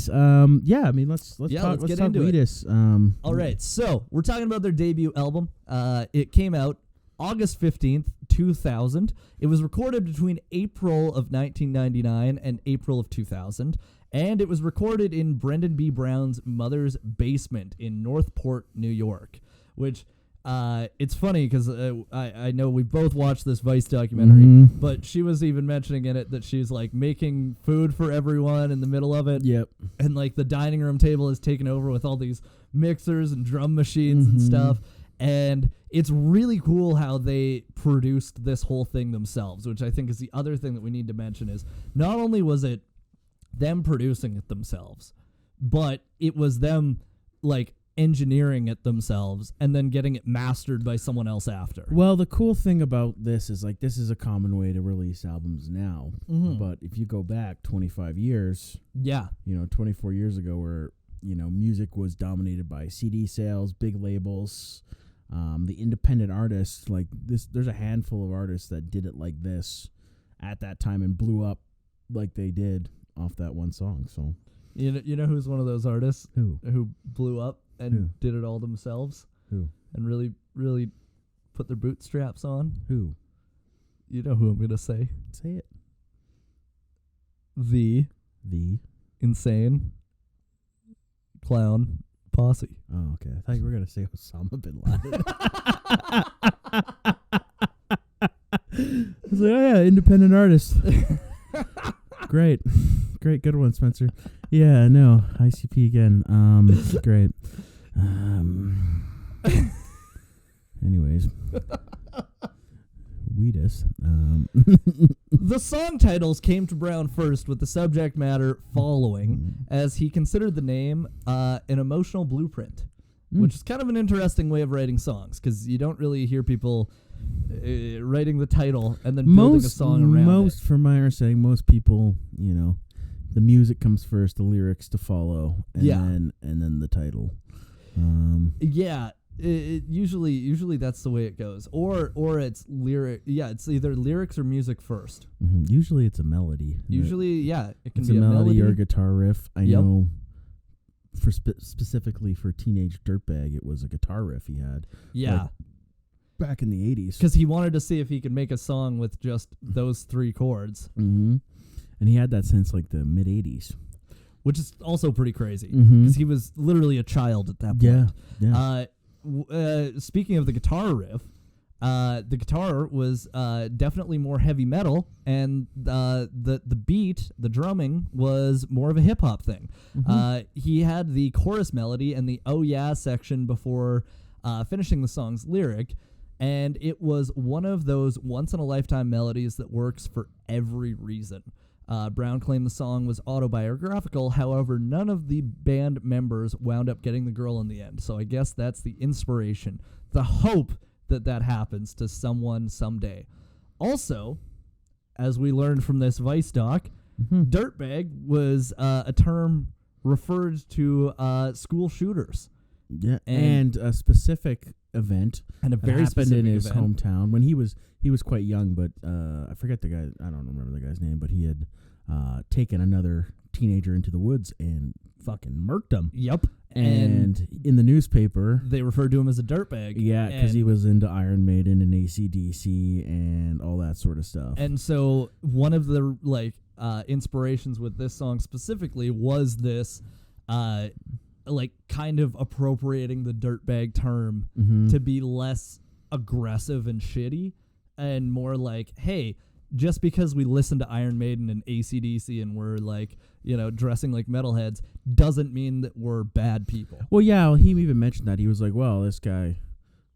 yeah. I mean, let's talk Wheatus. All right, so we're talking about their debut album. It came out August 15th, 2000. It was recorded between April of 1999 and April of 2000. And it was recorded in Brendan B. Brown's mother's basement in Northport, New York, which it's funny because I know we both watched this Vice documentary, but she was even mentioning in it that she's like making food for everyone in the middle of it. Yep. And like the dining room table is taken over with all these mixers and drum machines and stuff. And it's really cool how they produced this whole thing themselves, which I think is the other thing that we need to mention. Is not only was it them producing it themselves, but it was them like engineering it themselves and then getting it mastered by someone else after. Well, the cool thing about this is like this is a common way to release albums now. But if you go back 25 years, Yeah. 24 years ago, where music was dominated by CD sales, big labels, the independent artists like this. There's a handful of artists that did it like this at that time and blew up like they did off that one song. So You know who's one of those artists who blew up and did it all themselves who and really, really put their bootstraps on? who You know who I'm going to say. say it? The Insane Clown Posse. Oh, okay. I thought you were gonna say Osama bin Laden. I was like, oh yeah, independent artist. Great, good one, Spencer. Yeah, no, ICP again. Great. Anyways, Wheatus. The song titles came to Brown first, with the subject matter following, as he considered the name an emotional blueprint, which is kind of an interesting way of writing songs, because you don't really hear people writing the title and then building a song around it. From my understanding, most people, the music comes first, the lyrics to follow, and then the title. Yeah. Usually that's the way it goes, or it's lyric. Yeah, it's either lyrics or music first. Usually it's a melody. Usually, it can It's be a melody or a melody. guitar riff. I Yep. know for specifically for Teenage Dirtbag, it was a guitar riff he had. Yeah, like, back in the 80s. because he wanted to see if he could make a song with just those 3 chords, And he had that since like the mid 80s. which is also pretty crazy because he was literally a child at that point. Yeah. Speaking of the guitar riff, the guitar was definitely more heavy metal, and the beat, the drumming, was more of a hip hop thing. He had the chorus melody and the "Oh Yeah" section before finishing the song's lyric, and it was one of those once in a lifetime melodies that works for every reason. Brown claimed the song was autobiographical. However, none of the band members wound up getting the girl in the end. So I guess that's the inspiration, the hope that happens to someone someday. Also, as we learned from this Vice doc, dirtbag was a term referred to school shooters. Yeah, and a specific event And a that very happened in specific his event. hometown when he was quite young, but I forget the guy. I don't remember the guy's name, but he had taken another teenager into the woods and fucking murked him. Yep. And in the newspaper, they referred to him as a dirtbag. yeah, because he was into Iron Maiden and AC/DC and all that sort of stuff. And so one of the inspirations with this song specifically was this kind of appropriating the dirtbag term to be less aggressive and shitty and more like, hey, just because we listen to Iron Maiden and AC/DC and we're dressing like metalheads doesn't mean that we're bad people. Well, yeah, he even mentioned that. He was like, well, this guy,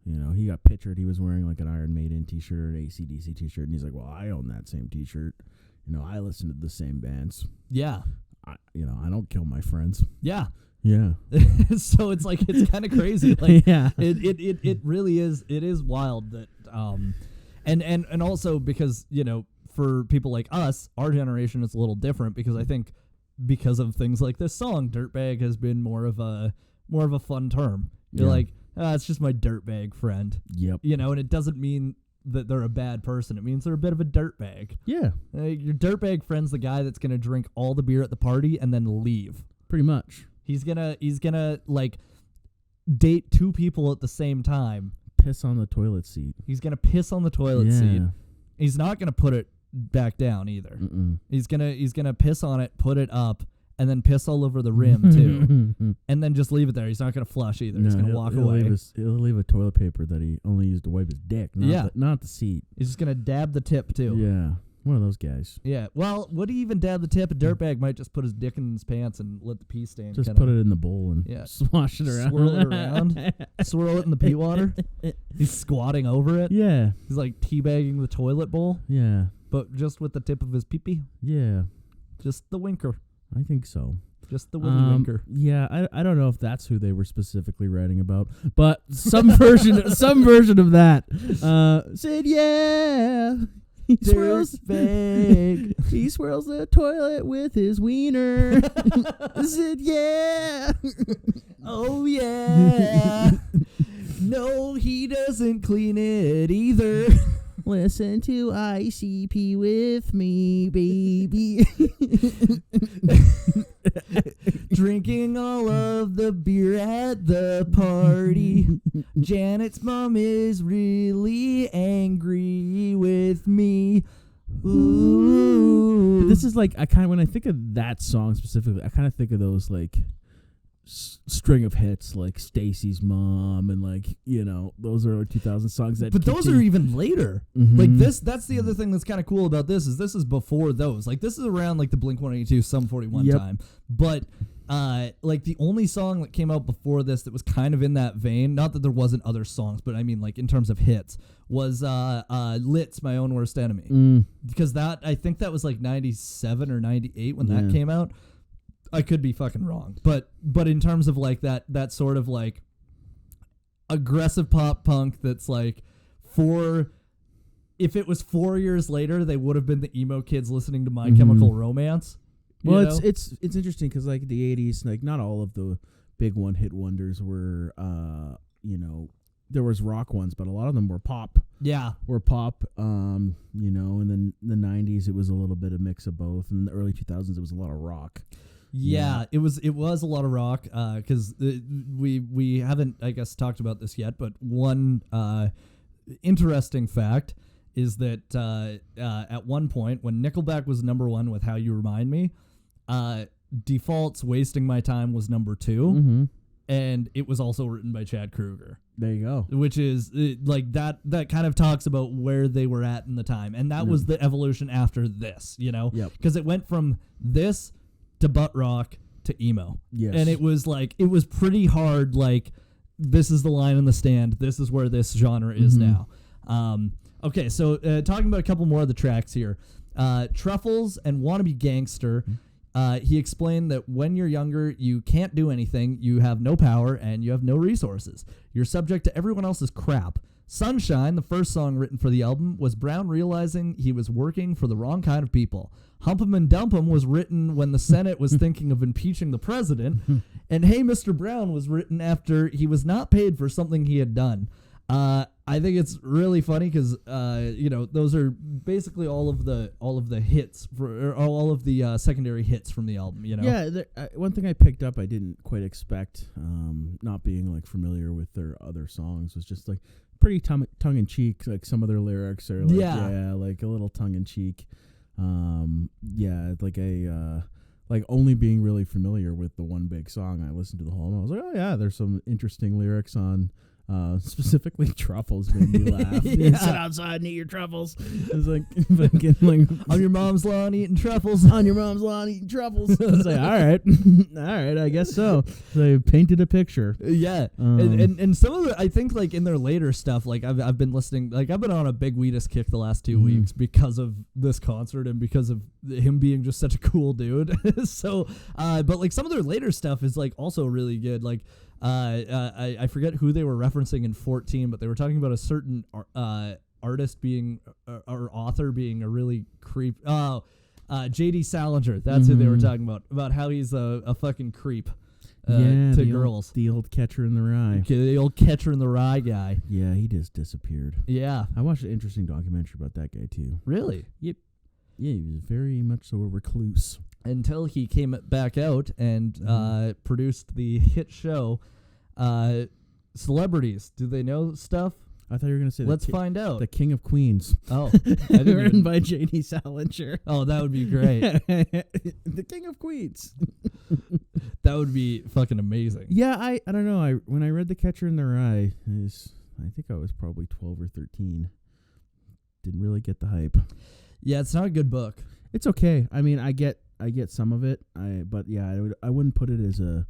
he got pictured. He was wearing like an Iron Maiden t-shirt or an AC/DC t-shirt. And he's like, well, I own that same t-shirt. I listen to the same bands. Yeah. I don't kill my friends. Yeah. Yeah. So it's kind of crazy. Like, yeah. It really is. It is wild that, and also because, for people like us, our generation is a little different because I think because of things like this song, dirtbag has been more of a fun term. You're like, it's just my dirtbag friend. Yep. And it doesn't mean that they're a bad person. It means they're a bit of a dirtbag. Yeah. Your dirtbag friend's the guy that's going to drink all the beer at the party and then leave. Pretty much. He's gonna date 2 people at the same time. Piss on the toilet seat. He's gonna piss on the toilet seat. He's not gonna put it back down either. He's gonna piss on it, put it up, and then piss all over the rim too, and then just leave it there. He's not gonna flush either. He's gonna walk away. He'll leave a toilet paper that he only used to wipe his dick. Not the seat. He's just gonna dab the tip too. Yeah. One of those guys. Yeah. Well, would he even dab the tip? A dirtbag might just put his dick in his pants and let the pee stain. Just put it in the bowl and swash it around. Swirl it around. Swirl it in the pee water. He's squatting over it. Yeah. He's like teabagging the toilet bowl. Yeah. But just with the tip of his pee-pee. Yeah. Just the winker. I think so. Just the Willy Winker. Yeah, I don't know if that's who they were specifically writing about, but some version of that said, yeah. He swirls he swirls the toilet with his wiener. Said, yeah. Oh, yeah. No, he doesn't clean it either. Listen to ICP with me, baby. Drinking all of the beer at the party. Janet's mom is really angry with me. Ooh. But this is like, when I think of that song specifically, I kind of think of those like string of hits like Stacy's Mom and like, you know, those early 2000 songs that. But those are even later. Like that's the other thing that's kind of cool about this is before those. Like this is around like the Blink-182 Sum 41 time. But like the only song that came out before this that was kind of in that vein, not that there wasn't other songs, but I mean like in terms of hits, was Lit's My Own Worst Enemy. Because that, I think that was like 97 or 98 when that came out. I could be fucking wrong, but in terms of like that sort of like aggressive pop punk that's like if it was 4 years later, they would have been the emo kids listening to My Chemical Romance. Well, it's interesting because like the 80s, like not all of the big one-hit wonders were, you know, there was rock ones, but a lot of them were pop. Yeah. Were pop, you know, and then the 90s, it was a little bit of mix of both. And in the early 2000s, it was a lot of rock. Yeah, it was a lot of rock because we haven't, I guess, talked about this yet, but one interesting fact is that at one point when Nickelback was number one with How You Remind Me, Default's Wasting My Time was number two, and it was also written by Chad Kroeger. There you go. Which is like that kind of talks about where they were at in the time, and that was the evolution after this, you know, because it went from this to butt rock to emo. Yes. And it was like, it was pretty hard, like, this is the line in the stand, this is where this genre is now. Okay, so talking about a couple more of the tracks here. Truffles and Wannabe Gangster, he explained that when you're younger, you can't do anything, you have no power, and you have no resources. You're subject to everyone else's crap. Sunshine, the first song written for the album, was Brown realizing he was working for the wrong kind of people. Hump 'em and Dump 'em was written when the Senate was thinking of impeaching the president. And Hey, Mr. Brown was written after he was not paid for something he had done. I think it's really funny because, you know, those are basically all of the hits, or all of the secondary hits from the album, you know? Yeah, one thing I picked up I didn't quite expect, not being like familiar with their other songs, was just like pretty tongue-in-cheek. Like some of their lyrics are like, like a little tongue-in-cheek. Like only being really familiar with the one big song, I listened to the whole album. I was like, oh yeah, there's some interesting lyrics on specifically truffles made me laugh. Sit outside and eat your truffles. It's like fucking like on your mom's lawn eating truffles. On your mom's lawn eating truffles. I was like, all right, I guess so. So they painted a picture. Yeah, and some of the, I think like in their later stuff, like I've been listening, like I've been on a big Wheatus kick the last 2 weeks because of this concert and because of him being just such a cool dude. So, but like some of their later stuff is like also really good. Like I forget who they were referencing in 14, but they were talking about a certain artist being or author being a really creep. J.D. Salinger. That's who they were talking about how he's a fucking creep to girls. The old Catcher in the Rye. The old Catcher in the Rye guy. Yeah, he just disappeared. Yeah. I watched an interesting documentary about that guy too. Really? Yep. Yeah, he was very much so a recluse. Until he came back out and produced the hit show Celebrities. Do they know stuff? I thought you were going to say Let's find out. The King of Queens. Oh. Written by J.D. Salinger. Oh, that would be great. The King of Queens. That would be fucking amazing. Yeah, I don't know. When I read The Catcher in the Rye, I think I was probably 12 or 13. Didn't really get the hype. Yeah, it's not a good book. It's okay. I mean, I get some of it. But yeah, I wouldn't put it as a,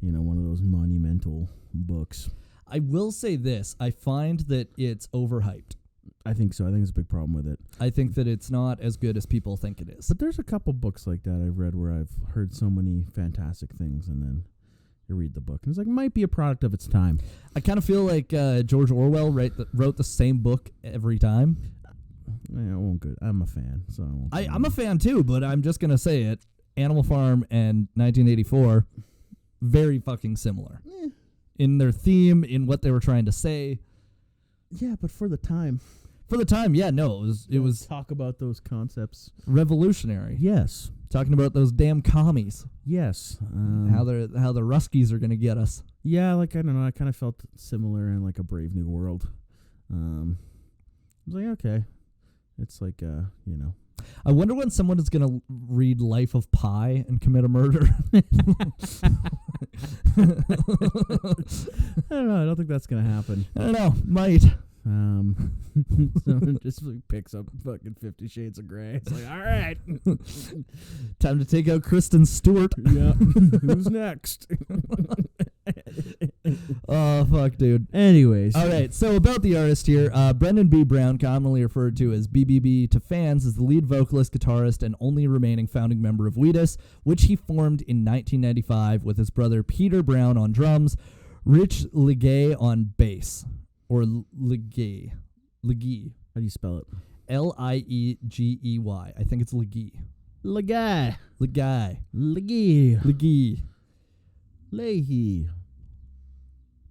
one of those monumental books. I will say this: I find that it's overhyped. I think so. I think it's a big problem with it. I think that it's not as good as people think it is. But there's a couple books like that I've read where I've heard so many fantastic things, and then you read the book, and it's like, might be a product of its time. I kind of feel like George Orwell wrote the same book every time. I won't go. I'm a fan, so I won't. I'm a fan too, but I'm just gonna say it. Animal Farm and 1984, very fucking similar in their theme, in what they were trying to say. Yeah, but for the time. For the time, yeah, no, it was talk about those concepts. Revolutionary. Yes, talking about those damn commies. Yes, how the Ruskies are gonna get us. Yeah, like I don't know. I kind of felt similar in like A Brave New World. I was like, okay, it's like you know. I wonder when someone is gonna read Life of Pi and commit a murder. I don't know. I don't think that's gonna happen. I don't know. Might. Someone just like picks up fucking 50 Shades of Grey. It's like, all right, time to take out Kristen Stewart. Yeah, who's next? Oh fuck, dude. Anyways, all right. So about the artist here, Brendan B. Brown, commonly referred to as BBB to fans, is the lead vocalist, guitarist, and only remaining founding member of Wheatus, which he formed in 1995 with his brother Peter Brown on drums, Rich Legay on bass. Or Legay. Legay. How do you spell it? Liegey. I think it's Legay. Legay. Legay. Legay. Legay. Leahy.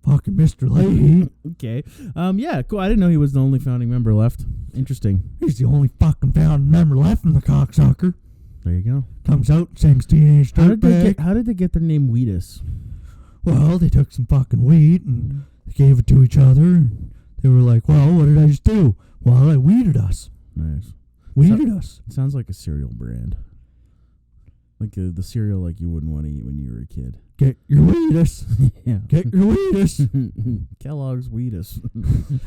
Fucking Mr. Leahy. Okay. Yeah, cool. I didn't know he was the only founding member left. Interesting. He's the only fucking founding member left in the cocksucker. There you go. Comes out, sings Teenage Dirtbag. How did they get their name Wheatus? Well, they took some fucking wheat and they gave it to each other. And they were like, well, what did I just do? Well, I weeded us. Nice. Weeded us. It sounds like a cereal brand. Like the cereal like you wouldn't want to eat when you were a kid. Get your Wheatus. Yeah. Get your Wheatus. Kellogg's Wheatus.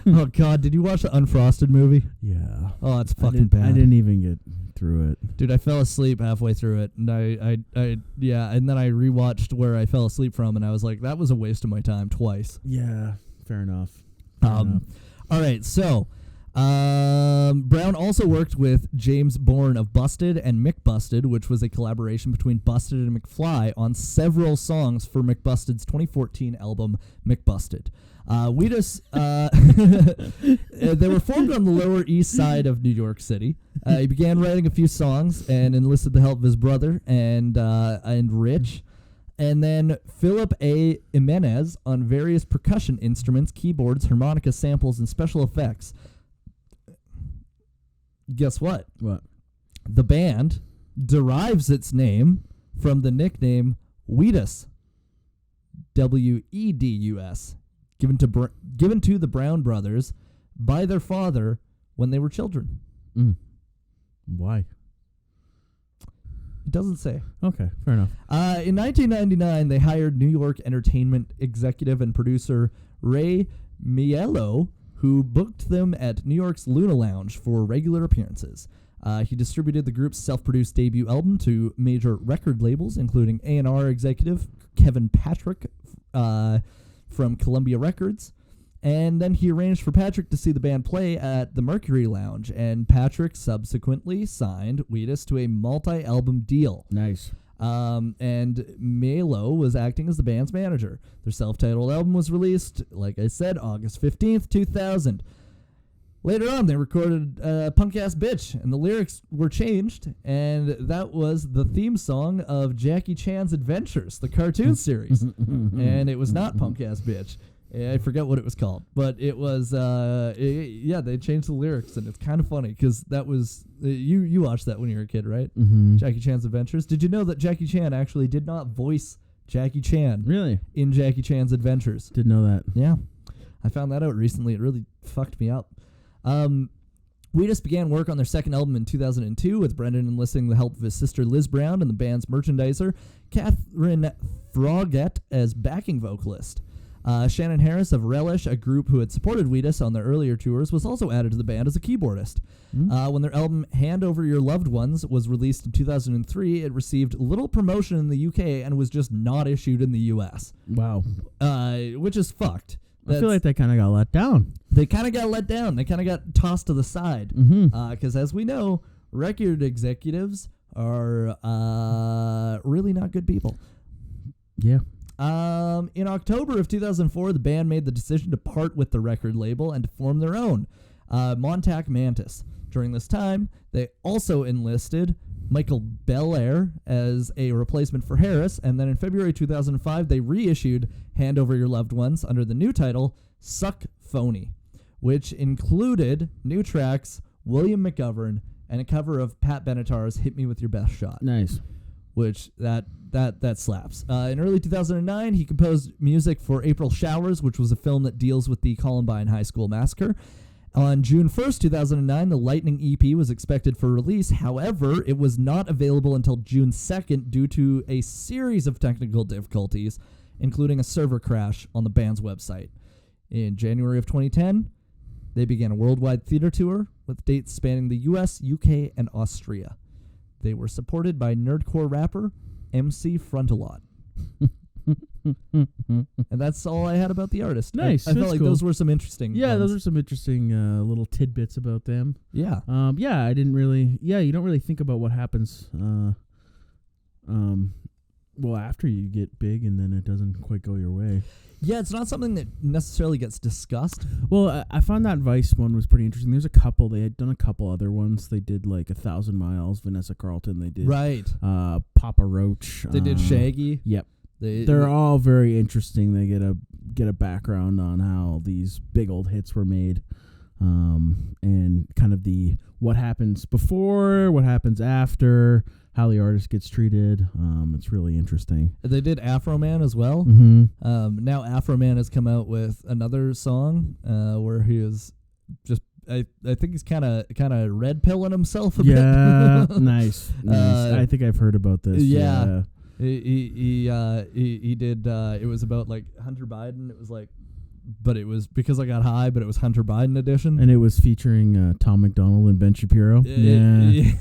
Oh, God. Did you watch the Unfrosted movie? Yeah. Oh, it's fucking bad. I didn't even get through it. Dude, I fell asleep halfway through it. And and then I rewatched where I fell asleep from, and I was like, that was a waste of my time twice. Yeah. Fair enough. All right, so Brown also worked with James Bourne of Busted and Mick Busted, which was a collaboration between Busted and McFly on several songs for Mick Busted's 2014 album Mick Busted. Wheatus, they were formed on the Lower East Side of New York City. He began writing a few songs and enlisted the help of his brother and Rich. And then Philip A. Jimenez on various percussion instruments, keyboards, harmonica samples, and special effects. Guess what? What? The band derives its name from the nickname Wheatus. Wedus. Given to the Brown brothers by their father when they were children. Why? It doesn't say. Okay, fair enough. In 1999, they hired New York entertainment executive and producer Ray Mielo, who booked them at New York's Luna Lounge for regular appearances. He distributed the group's self-produced debut album to major record labels, including A&R executive Kevin Patrick from Columbia Records. And then he arranged for Patrick to see the band play at the Mercury Lounge, and Patrick subsequently signed Wheatus to a multi-album deal. Nice. And Melo was acting as the band's manager. Their self-titled album was released, like I said, August 15th, 2000. Later on, they recorded Punk Ass Bitch, and the lyrics were changed, and that was the theme song of Jackie Chan's Adventures, the cartoon series. And it was not Punk Ass Bitch. I forget what it was called, but it was, they changed the lyrics, and it's kind of funny, because that was, you watched that when you were a kid, right? Mm-hmm. Jackie Chan's Adventures. Did you know that Jackie Chan actually did not voice Jackie Chan? Really? In Jackie Chan's Adventures. Didn't know that. Yeah. I found that out recently. It really fucked me up. Wheatus began work on their second album in 2002, with Brendan enlisting the help of his sister Liz Brown and the band's merchandiser, Catherine Froggett, as backing vocalist. Shannon Harris of Relish, a group who had supported Wheatus on their earlier tours, was also added to the band as a keyboardist. When their album Hand Over Your Loved Ones was released in 2003, it received little promotion in the UK and was just not issued in the US. Wow. Which is fucked. I feel like they kind of got let down. They kind of got let down. They kind of got tossed to the side. Because as we know, record executives are really not good people. Yeah. In October of 2004, the band made the decision to part with the record label and to form their own, Montauk Mantis. During this time, they also enlisted Michael Belair as a replacement for Harris, and then in February 2005, they reissued Hand Over Your Loved Ones under the new title, Suck Phony, which included new tracks, William McGovern, and a cover of Pat Benatar's Hit Me With Your Best Shot. Nice. Which, that slaps. In early 2009, he composed music for April Showers, which was a film that deals with the Columbine High School massacre. On June 1st, 2009, the Lightning EP was expected for release. However, it was not available until June 2nd due to a series of technical difficulties, including a server crash on the band's website. In January of 2010, they began a worldwide theater tour with dates spanning the US, UK, and Austria. They were supported by nerdcore rapper MC Frontalot. And that's all I had about the artist. Nice. I felt That's like cool. those were some interesting ones. Those are some interesting little tidbits about them. Yeah. I didn't really. Yeah, you don't really think about what happens. Well, after you get big and then it doesn't quite go your way. Yeah, it's not something that necessarily gets discussed. Well, I found that Vice one was pretty interesting. There's a couple. They had done a couple other ones. They did like 1,000 Miles. Vanessa Carlton. They did Right. Papa Roach. They did Shaggy. Yep. They're They're all very interesting. They get a background on how these big old hits were made, and kind of the what happens before, what happens after, how the artist gets treated. It's really interesting. They did Afro Man as well. Mm-hmm. Now Afro Man has come out with another song where he is just. I think he's kind of red pilling himself a bit. Yeah, nice. I think I've heard about this. Yeah. He did. It was about like Hunter Biden. It was like, but it was Because I Got High, but it was Hunter Biden edition. And it was featuring Tom McDonald and Ben Shapiro. Yeah.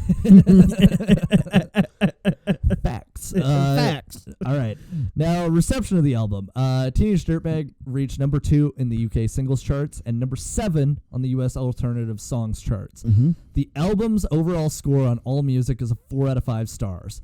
Facts. Facts. All right. Now, reception of the album. Teenage Dirtbag reached number 2 in the UK singles charts and number 7 on the US alternative songs charts. Mm-hmm. The album's overall score on AllMusic is a 4 out of 5 stars.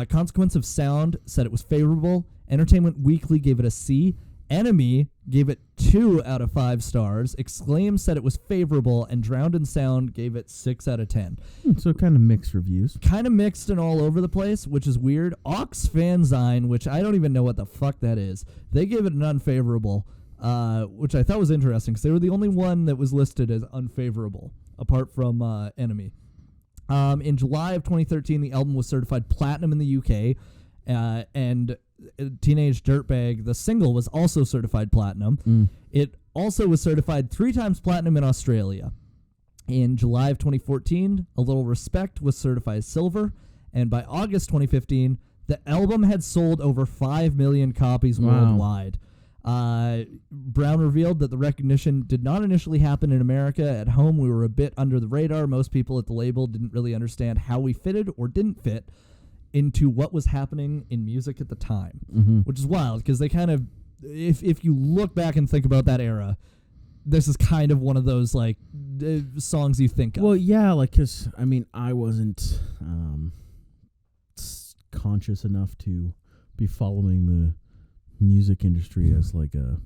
Consequence of Sound said it was favorable. Entertainment Weekly gave it a C. Enemy gave it 2 out of 5 stars. Exclaim said it was favorable, and Drowned in Sound gave it 6 out of 10. So kind of mixed reviews. Kind of mixed and all over the place, which is weird. Ox Fanzine, which I don't even know what the fuck that is, they gave it an unfavorable, which I thought was interesting because they were the only one that was listed as unfavorable, apart from Enemy. In July of 2013, the album was certified platinum in the UK, and Teenage Dirtbag, the single, was also certified platinum. It also was certified 3 times platinum in Australia. In July of 2014, A Little Respect was certified silver, and by August 2015, the album had sold over 5 million copies worldwide. Brown revealed that the recognition did not initially happen in America. At home, we were a bit under the radar. Most people at the label didn't really understand how we fitted or didn't fit into what was happening in music at the time, which is wild because they kind of, if you look back and think about that era, this is kind of one of those like songs you think of. Well, yeah, like because I mean I wasn't conscious enough to be following the music industry as like a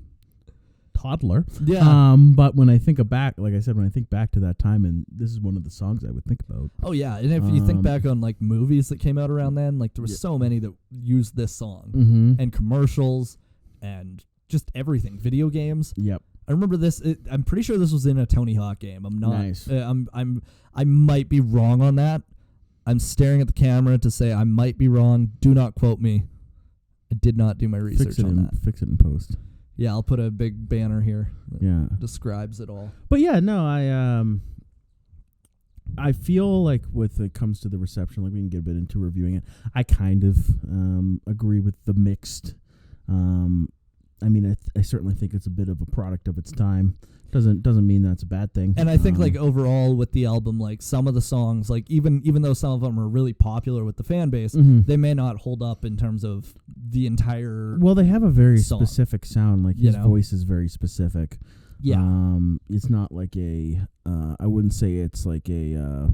toddler. Yeah. But when I think back, like I said, when I think back to that time, and this is one of the songs I would think about. Oh yeah, and if you think back on like movies that came out around then, like there were so many that used this song, and commercials, and just everything, video games. Yep. I remember this. I'm pretty sure this was in a Tony Hawk game. I'm not. Nice. I might be wrong on that. I'm staring at the camera to say I might be wrong. Do not quote me. I did not do my research on that. Fix it in post. Yeah, I'll put a big banner here that Yeah. describes it all. But yeah, no, I feel like with it comes to the reception, like we can get a bit into reviewing it. I kind of agree with the mixed I mean, I certainly think it's a bit of a product of its time. Doesn't mean that's a bad thing. And I think like overall with the album, like some of the songs, like even though some of them are really popular with the fan base, they may not hold up in terms of the entire. Well, they have a very song. Specific sound. Like his voice is very specific. Yeah. It's not like a. I wouldn't say it's like a.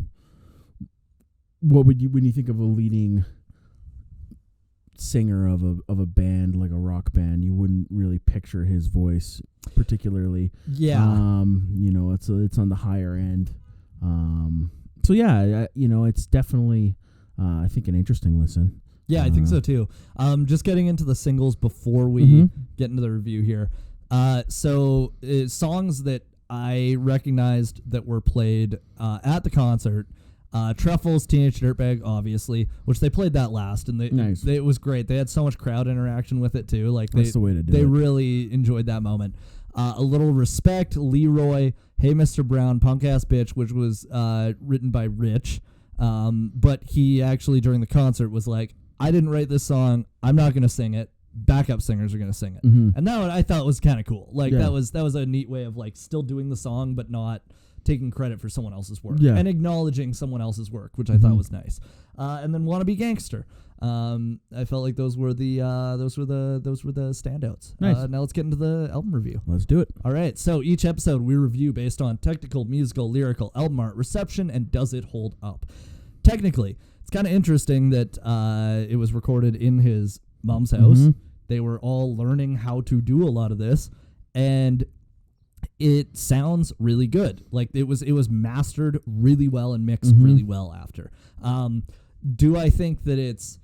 What would you when you think of a leading singer of a band, like a rock band, you wouldn't really picture his voice particularly. Yeah. It's on the higher end. So yeah, it's definitely I think an interesting listen. Yeah, I think so too. Just getting into the singles before we get into the review here. So songs that I recognized that were played at the concert. Truffles, Teenage Dirtbag, obviously, which they played that last, and it was great. They had so much crowd interaction with it too. Like that's the way to do it. They really enjoyed that moment. A Little Respect, Leroy, Hey Mr. Brown, Punk Ass Bitch, which was written by Rich, but he actually during the concert was like, I didn't write this song. I'm not going to sing it. Backup singers are going to sing it, and that one I thought was kind of cool. Like that was a neat way of like still doing the song, but not taking credit for someone else's work and acknowledging someone else's work, which I thought was nice. And then Wanna Be Gangster. I felt like those were the standouts. Nice. Now let's get into the album review. Let's do it. All right. So each episode we review based on technical, musical, lyrical, album art, reception, and does it hold up? Technically, it's kind of interesting that it was recorded in his mom's house. They were all learning how to do a lot of this, and it sounds really good. Like it was mastered really well and mixed really well after. Do I think that it's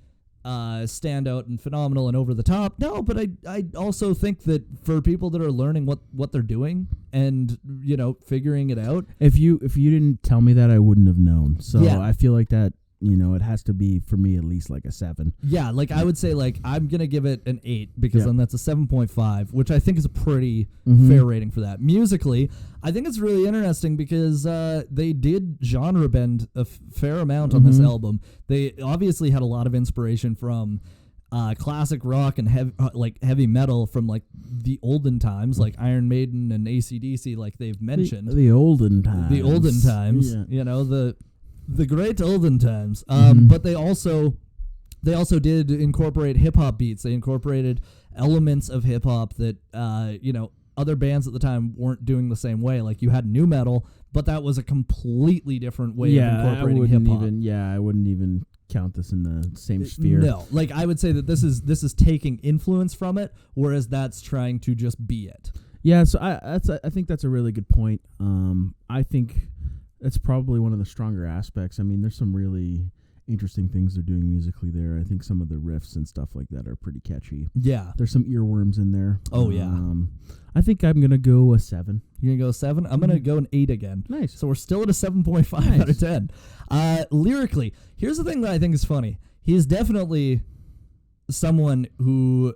standout and phenomenal and over the top? No, but I also think that for people that are learning what they're doing and figuring it out. If you didn't tell me that, I wouldn't have known. So I feel like that. It has to be, for me, at least like a 7. Yeah, like I would say like I'm going to give it an 8 because then that's a 7.5, which I think is a pretty fair rating for that. Musically, I think it's really interesting because they did genre bend a fair amount on this album. They obviously had a lot of inspiration from classic rock and heavy metal from like the olden times, like Iron Maiden and AC/DC, like they've mentioned. The olden times. The olden times, the great olden times. But they also did incorporate hip hop beats. They incorporated elements of hip hop that other bands at the time weren't doing the same way. Like you had nu metal, but that was a completely different way of incorporating hip hop. I wouldn't even count this in the same sphere. No, like I would say that this is taking influence from it, whereas that's trying to just be it. Yeah, so I think that's a really good point. I think that's probably one of the stronger aspects. I mean, there's some really interesting things they're doing musically there. I think some of the riffs and stuff like that are pretty catchy. Yeah. There's some earworms in there. Oh, yeah. I think I'm going to go a 7. You're going to go a 7? I'm going to go an 8 again. Nice. So we're still at a 7.5 out of 10. Lyrically, here's the thing that I think is funny. He is definitely someone who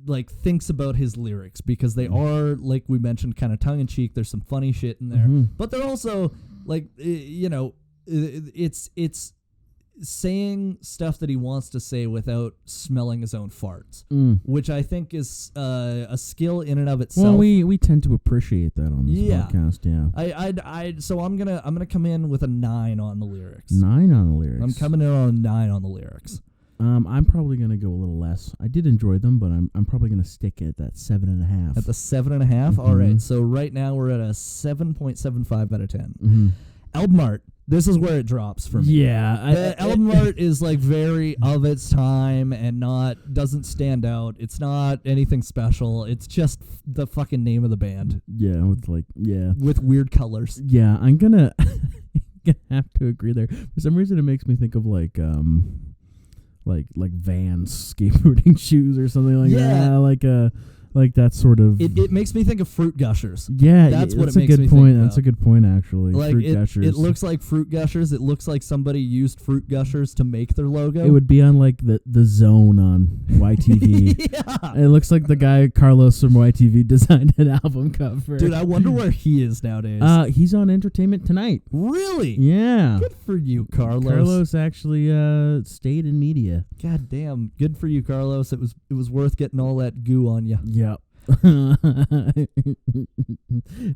like thinks about his lyrics because they are, like we mentioned, kind of tongue-in-cheek. There's some funny shit in there. But they're also like, it's saying stuff that he wants to say without smelling his own farts, which I think is a skill in and of itself. Well, we tend to appreciate that on this podcast. Yeah. So I'm gonna come in with a 9 on the lyrics. 9 on the lyrics. I'm coming in on a 9 on the lyrics. I'm probably gonna go a little less. I did enjoy them, but I'm probably gonna stick at that 7.5. At the 7.5. All right. So right now we're at a 7.75 out of 10. Album art. This is where it drops for me. Yeah, the album art is like very of its time and doesn't stand out. It's not anything special. It's just the fucking name of the band. Yeah, with weird colors. Yeah, I'm gonna have to agree there. For some reason, it makes me think of like Vans skateboarding shoes or something like that. Like that sort of. It makes me think of Fruit Gushers. Yeah, that's what it makes me point. think That's of. a good point, actually. Like Fruit Gushers. It looks like Fruit Gushers. It looks like somebody used Fruit Gushers to make their logo. It would be on like the Zone on YTV. Yeah. It looks like the guy Carlos from YTV designed an album cover. Dude, I wonder where he is nowadays. He's on Entertainment Tonight. Really? Yeah. Good for you, Carlos. Carlos actually stayed in media. God damn. Good for you, Carlos. It was worth getting all that goo on you. Yep.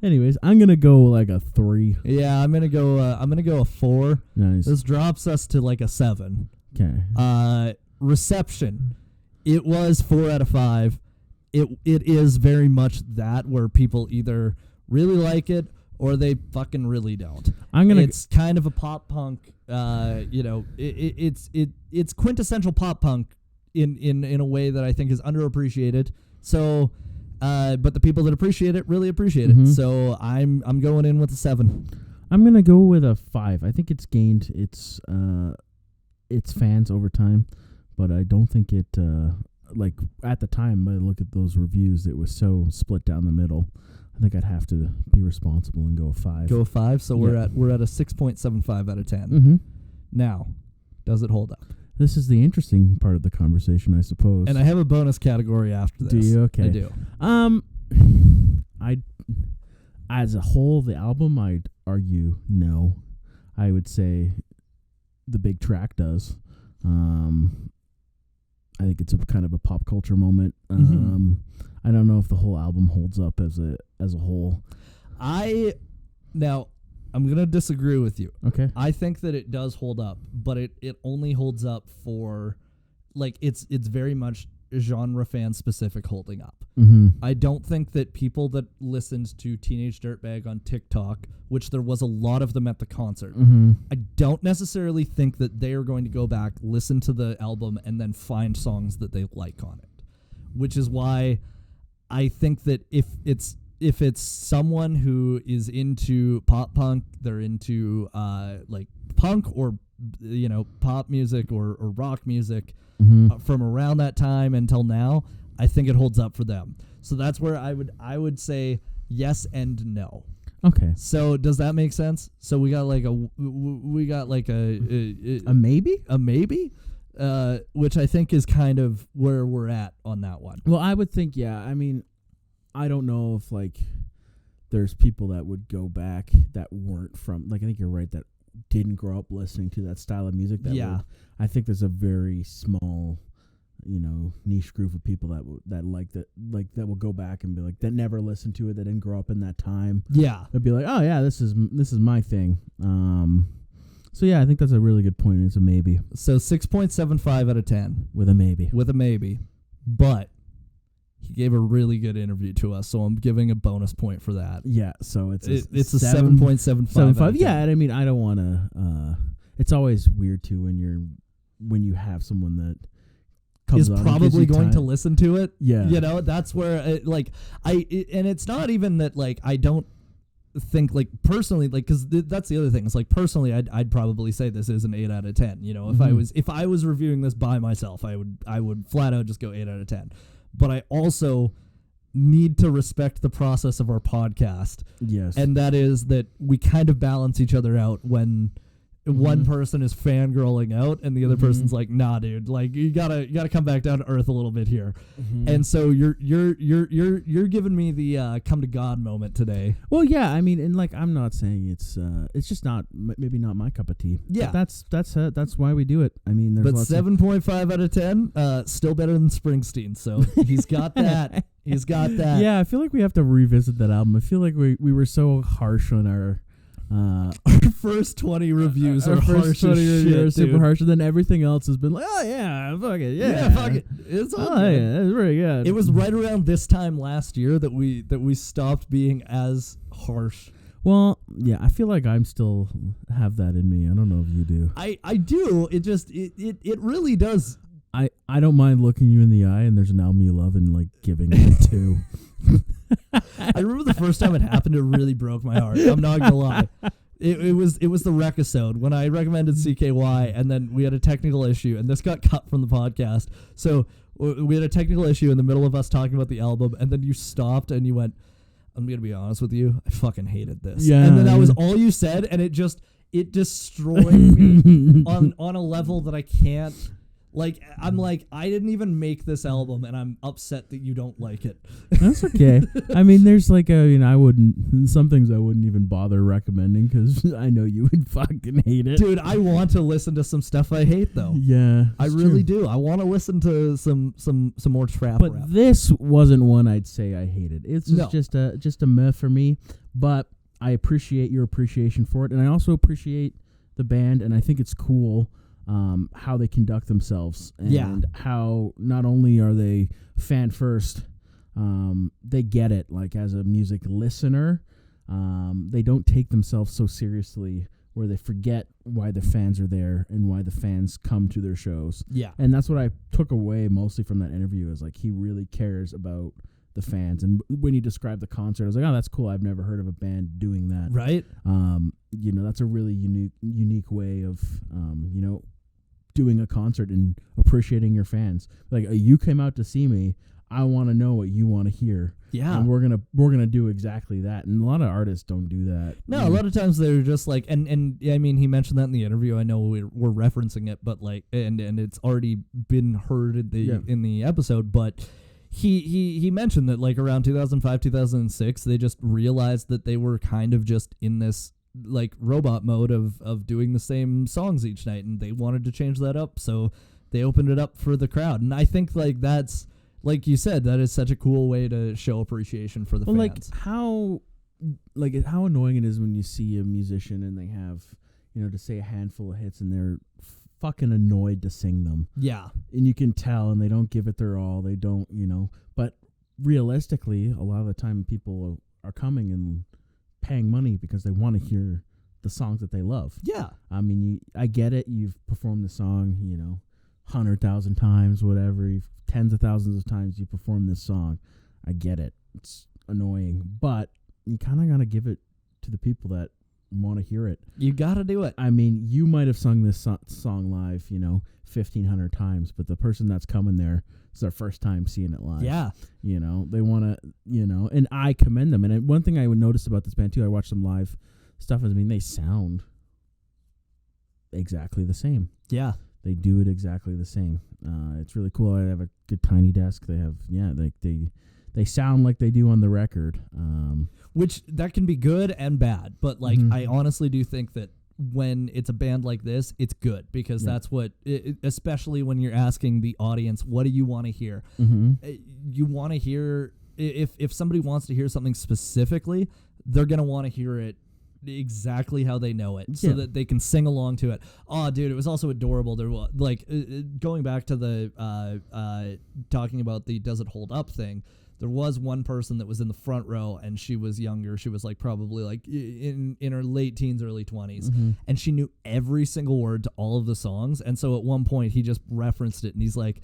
Anyways, I'm gonna go like a 3. Yeah, I'm gonna go a 4. Nice. This drops us to like a 7. Okay. Reception. It was 4 out of 5. It is very much that where people either really like it or they fucking really don't. It's kind of a pop punk. It's quintessential pop punk in a way that I think is underappreciated. So, but the people that appreciate it really appreciate it. So I'm going in with a 7. I'm gonna go with a 5. I think it's gained its fans over time, but I don't think it like at the time. I look at those reviews; it was so split down the middle. I think I'd have to be responsible and go a 5. Go a 5. So we're at a 6.75 out of 10. Mm-hmm. Now, does it hold up? This is the interesting part of the conversation, I suppose. And I have a bonus category after this. Do you? Okay. I do. As a whole, the album, I'd argue no. I would say the big track does. I think it's a kind of a pop culture moment. I don't know if the whole album holds up as a whole. I'm gonna disagree with you. Okay. I think that it does hold up, but it only holds up for, like, it's very much genre fan specific holding up. I don't think that people that listened to Teenage Dirtbag on TikTok, which there was a lot of them at the concert, I don't necessarily think that they are going to go back, listen to the album, and then find songs that they like on it. Which is why I think that if it's someone who is into pop punk, they're into like punk or pop music or rock music from around that time until now, I think it holds up for them. So that's where I would say yes and no. Okay. So does that make sense? So we got like a maybe, which I think is kind of where we're at on that one. Well, I would think, yeah. I mean, I don't know if like there's people that would go back that weren't from, like, I think you're right, that didn't grow up listening to that style of music. I think there's a very small, niche group of people that will go back and be like, that never listened to it, that didn't grow up in that time. Yeah, they'd be like, oh yeah, this is my thing. So yeah, I think that's a really good point. It's a maybe. So 6.75 out of 10 with a maybe. But he gave a really good interview to us, so I'm giving a bonus point for that. Yeah, so it's a 7.75. Yeah, and I mean, I don't want to. It's always weird too when you have someone that comes is probably going to listen to it. Yeah, that's where and it's not even that, like, I don't think, like, personally, like, because that's the other thing. It's like, personally, I'd probably say this is an 8 out of 10. If I was reviewing this by myself, I would flat out just go 8 out of 10. But I also need to respect the process of our podcast. Yes. And that is that we kind of balance each other out when one person is fangirling out and the other person's like, nah, dude, like, you gotta come back down to earth a little bit here. And so you're giving me the come to God moment today. Well, yeah, I mean, and like, I'm not saying it's just not maybe not my cup of tea. Yeah, but that's why we do it. I mean, there's but 7.5 out of 10, still better than Springsteen. So he's got that. He's got that. Yeah, I feel like we have to revisit that album. I feel like we were so harsh on our first 20 reviews are harsh as shit, super harsh, and then everything else has been like, oh yeah, fuck it, yeah, fuck it, it's all good. Yeah, it's very good. It was right around this time last year that we stopped being as harsh. Well, yeah, I feel like I'm still have that in me. I don't know if you do. I do. It just it really does. I don't mind looking you in the eye and there's an album you love and like giving it 2. I remember the first time it happened, it really broke my heart. I'm not gonna lie. It was the Recusode when I recommended CKY, and then we had a technical issue, and this got cut from the podcast. So we had a technical issue in the middle of us talking about the album, and then you stopped and you went, I'm gonna be honest with you, I fucking hated this. Yeah, and then that was all you said, and it destroyed me on a level that I can't. Like, I'm like, I didn't even make this album, and I'm upset that you don't like it. That's okay. I mean, there's like some things I wouldn't even bother recommending because I know you would fucking hate it. Dude, I want to listen to some stuff I hate, though. Yeah. I really do. I want to listen to some more trap But rap. this wasn't one I'd say I hated. It's just a meh for me, but I appreciate your appreciation for it, and I also appreciate the band, and I think it's cool how they conduct themselves and how not only are they fan first, they get it. Like as a music listener, they don't take themselves so seriously where they forget why the fans are there and why the fans come to their shows. Yeah. And that's what I took away mostly from that interview is like he really cares about the fans. And when you described the concert, I was like, oh, that's cool. I've never heard of a band doing that. Right. That's a really unique way of, doing a concert and appreciating your fans. Like you came out to see me. I want to know what you want to hear. Yeah. And we're gonna do exactly that. And a lot of artists don't do that. No, a lot of times they're just like, and I mean, he mentioned that in the interview. I know we're referencing it, but like, and it's already been heard in the episode, but he mentioned that like around 2005, 2006, they just realized that they were kind of just in this like robot mode of doing the same songs each night, and they wanted to change that up, so they opened it up for the crowd. And I think like that's, like you said, that is such a cool way to show appreciation for the fans. Like how annoying it is when you see a musician and they have, to say a handful of hits and they're fucking annoyed to sing them. Yeah. And you can tell, and they don't give it their all. They don't, but realistically, a lot of the time people are coming and paying money because they want to hear the songs that they love. Yeah. I mean, I get it. You've performed the song, 100,000 times, whatever. Tens of thousands of times you perform this song. I get it. It's annoying, but you kind of got to give it to the people that want to hear it. You got to do it. I mean, you might have sung this song live, 1,500 times, but the person that's coming there, it's their first time seeing it live. Yeah. They want to, and I commend them. And one thing I would notice about this band too, I watched some live stuff, is, they sound exactly the same. Yeah. They do it exactly the same. It's really cool. I have a good tiny desk. They have, they sound like they do on the record. Which that can be good and bad, but like I honestly do think that when it's a band like this, it's good because that's what, especially when you're asking the audience, what do you want to hear? You want to hear, if somebody wants to hear something specifically, they're going to want to hear it exactly how they know it so that they can sing along to it. Oh, dude, it was also adorable. There was like going back to the talking about the does it hold up thing. There was one person that was in the front row, and she was younger. She was like probably like in her late teens, early 20s, and she knew every single word to all of the songs. And so at one point, he just referenced it, and he's like,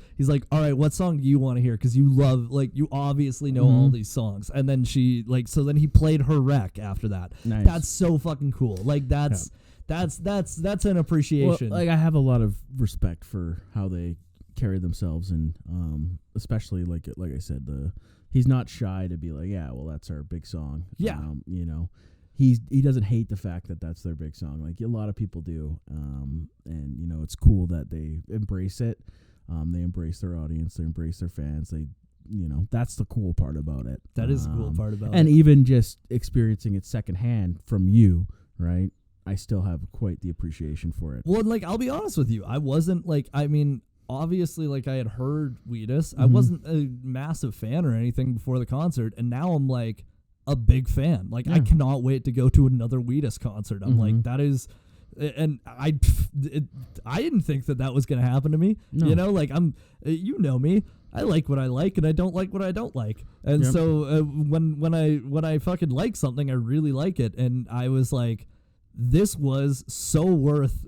all right, what song do you want to hear? Because you love, like, you obviously know all these songs. And then she like, so then he played her rec after that. Nice. That's so fucking cool. Like that's an appreciation. Well, like I have a lot of respect for how they carry themselves, and especially like I said, he's not shy to be like, yeah, well, that's our big song. Yeah. He doesn't hate the fact that that's their big song. Like a lot of people do. And, it's cool that they embrace it. They embrace their audience. They embrace their fans. They, that's the cool part about it. That is the cool part about it. And even just experiencing it secondhand from you, right? I still have quite the appreciation for it. Well, like, I'll be honest with you. I wasn't like, obviously, like, I had heard Wheatus. I wasn't a massive fan or anything before the concert, and now I'm like a big fan. Like, I cannot wait to go to another Wheatus concert. I'm like, that is, and I didn't think that was going to happen to me. No. Like you know me. I like what I like, and I don't like what I don't like. And so when I fucking like something, I really like it, and I was like, this was so worth.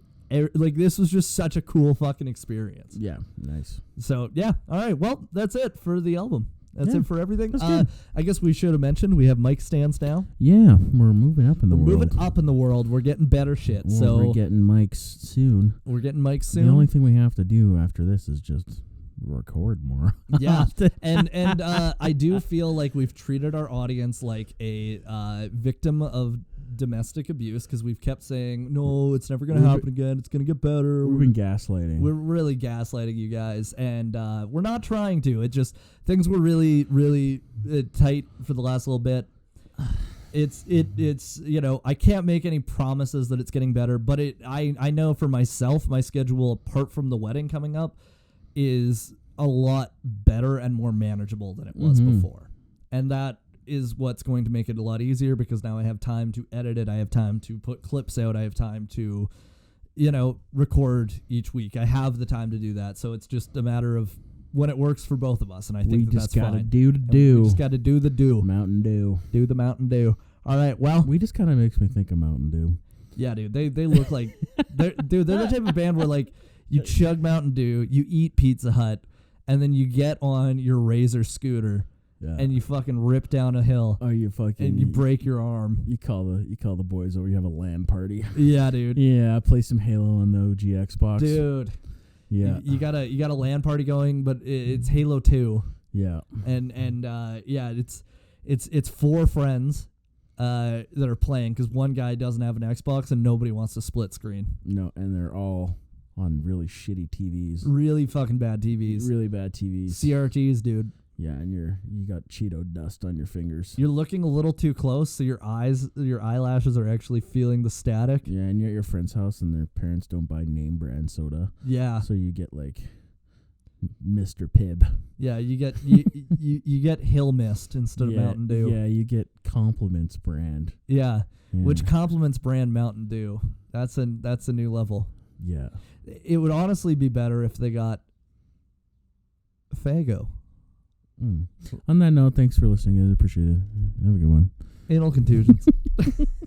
Like, this was just such a cool fucking experience. Yeah, nice. So, yeah. All right. Well, that's it for the album. That's Yeah, it for everything. that's good. I guess we should have mentioned we have mic stands now. Yeah, we're moving up in the world. Moving up in the world. We're getting better shit. So we're getting mics soon. we're getting mics soon. The only thing we have to do after this is just record more. Yeah. and I do feel like we've treated our audience like a victim of domestic abuse because we've kept saying, no, it's never going to happen again. It's going to get better. We've been gaslighting. We're really gaslighting you guys, and we're not trying to. It just, things were really, really tight for the last little bit. It's you know, I can't make any promises that it's getting better, but I know for myself, my schedule apart from the wedding coming up is a lot better and more manageable than it was before. And that is what's going to make it a lot easier because now I have time to edit it. I have time to put clips out. I have time to, you know, record each week. I have the time to do that. So it's just a matter of when it works for both of us. And I think that's fine. We just got to do the do. Mountain Dew. Do the Mountain Dew. All right. Well, We just kind of makes me think of Mountain Dew. yeah, dude. They look like they're the type of band where like you chug Mountain Dew, you eat Pizza Hut, and then you get on your Razor scooter. Yeah. And you fucking rip down a hill. Oh, you fucking. And you break your arm. You call the boys over. You have a LAN party. Yeah, dude. Yeah, play some Halo on the OG Xbox. Dude. Yeah. You got a LAN party going, but it's Halo 2. Yeah. And yeah, it's 4 friends that are playing because one guy doesn't have an Xbox and nobody wants to split screen. No, and they're all on really shitty TVs. Really fucking bad TVs. Really bad TVs. CRTs, dude. Yeah, and you got Cheeto dust on your fingers. You're looking a little too close, so your eyelashes are actually feeling the static. Yeah, and you're at your friend's house, and their parents don't buy name brand soda. Yeah. So you get like Mr. Pibb. Yeah, you get you get Hill Mist instead of Mountain Dew. Yeah, you get Compliments brand. Yeah. Yeah. Which compliments brand Mountain Dew. That's a new level. Yeah. It would honestly be better if they got Faygo. On that note, thanks for listening. I appreciate it. Have a good one. Anal contusions.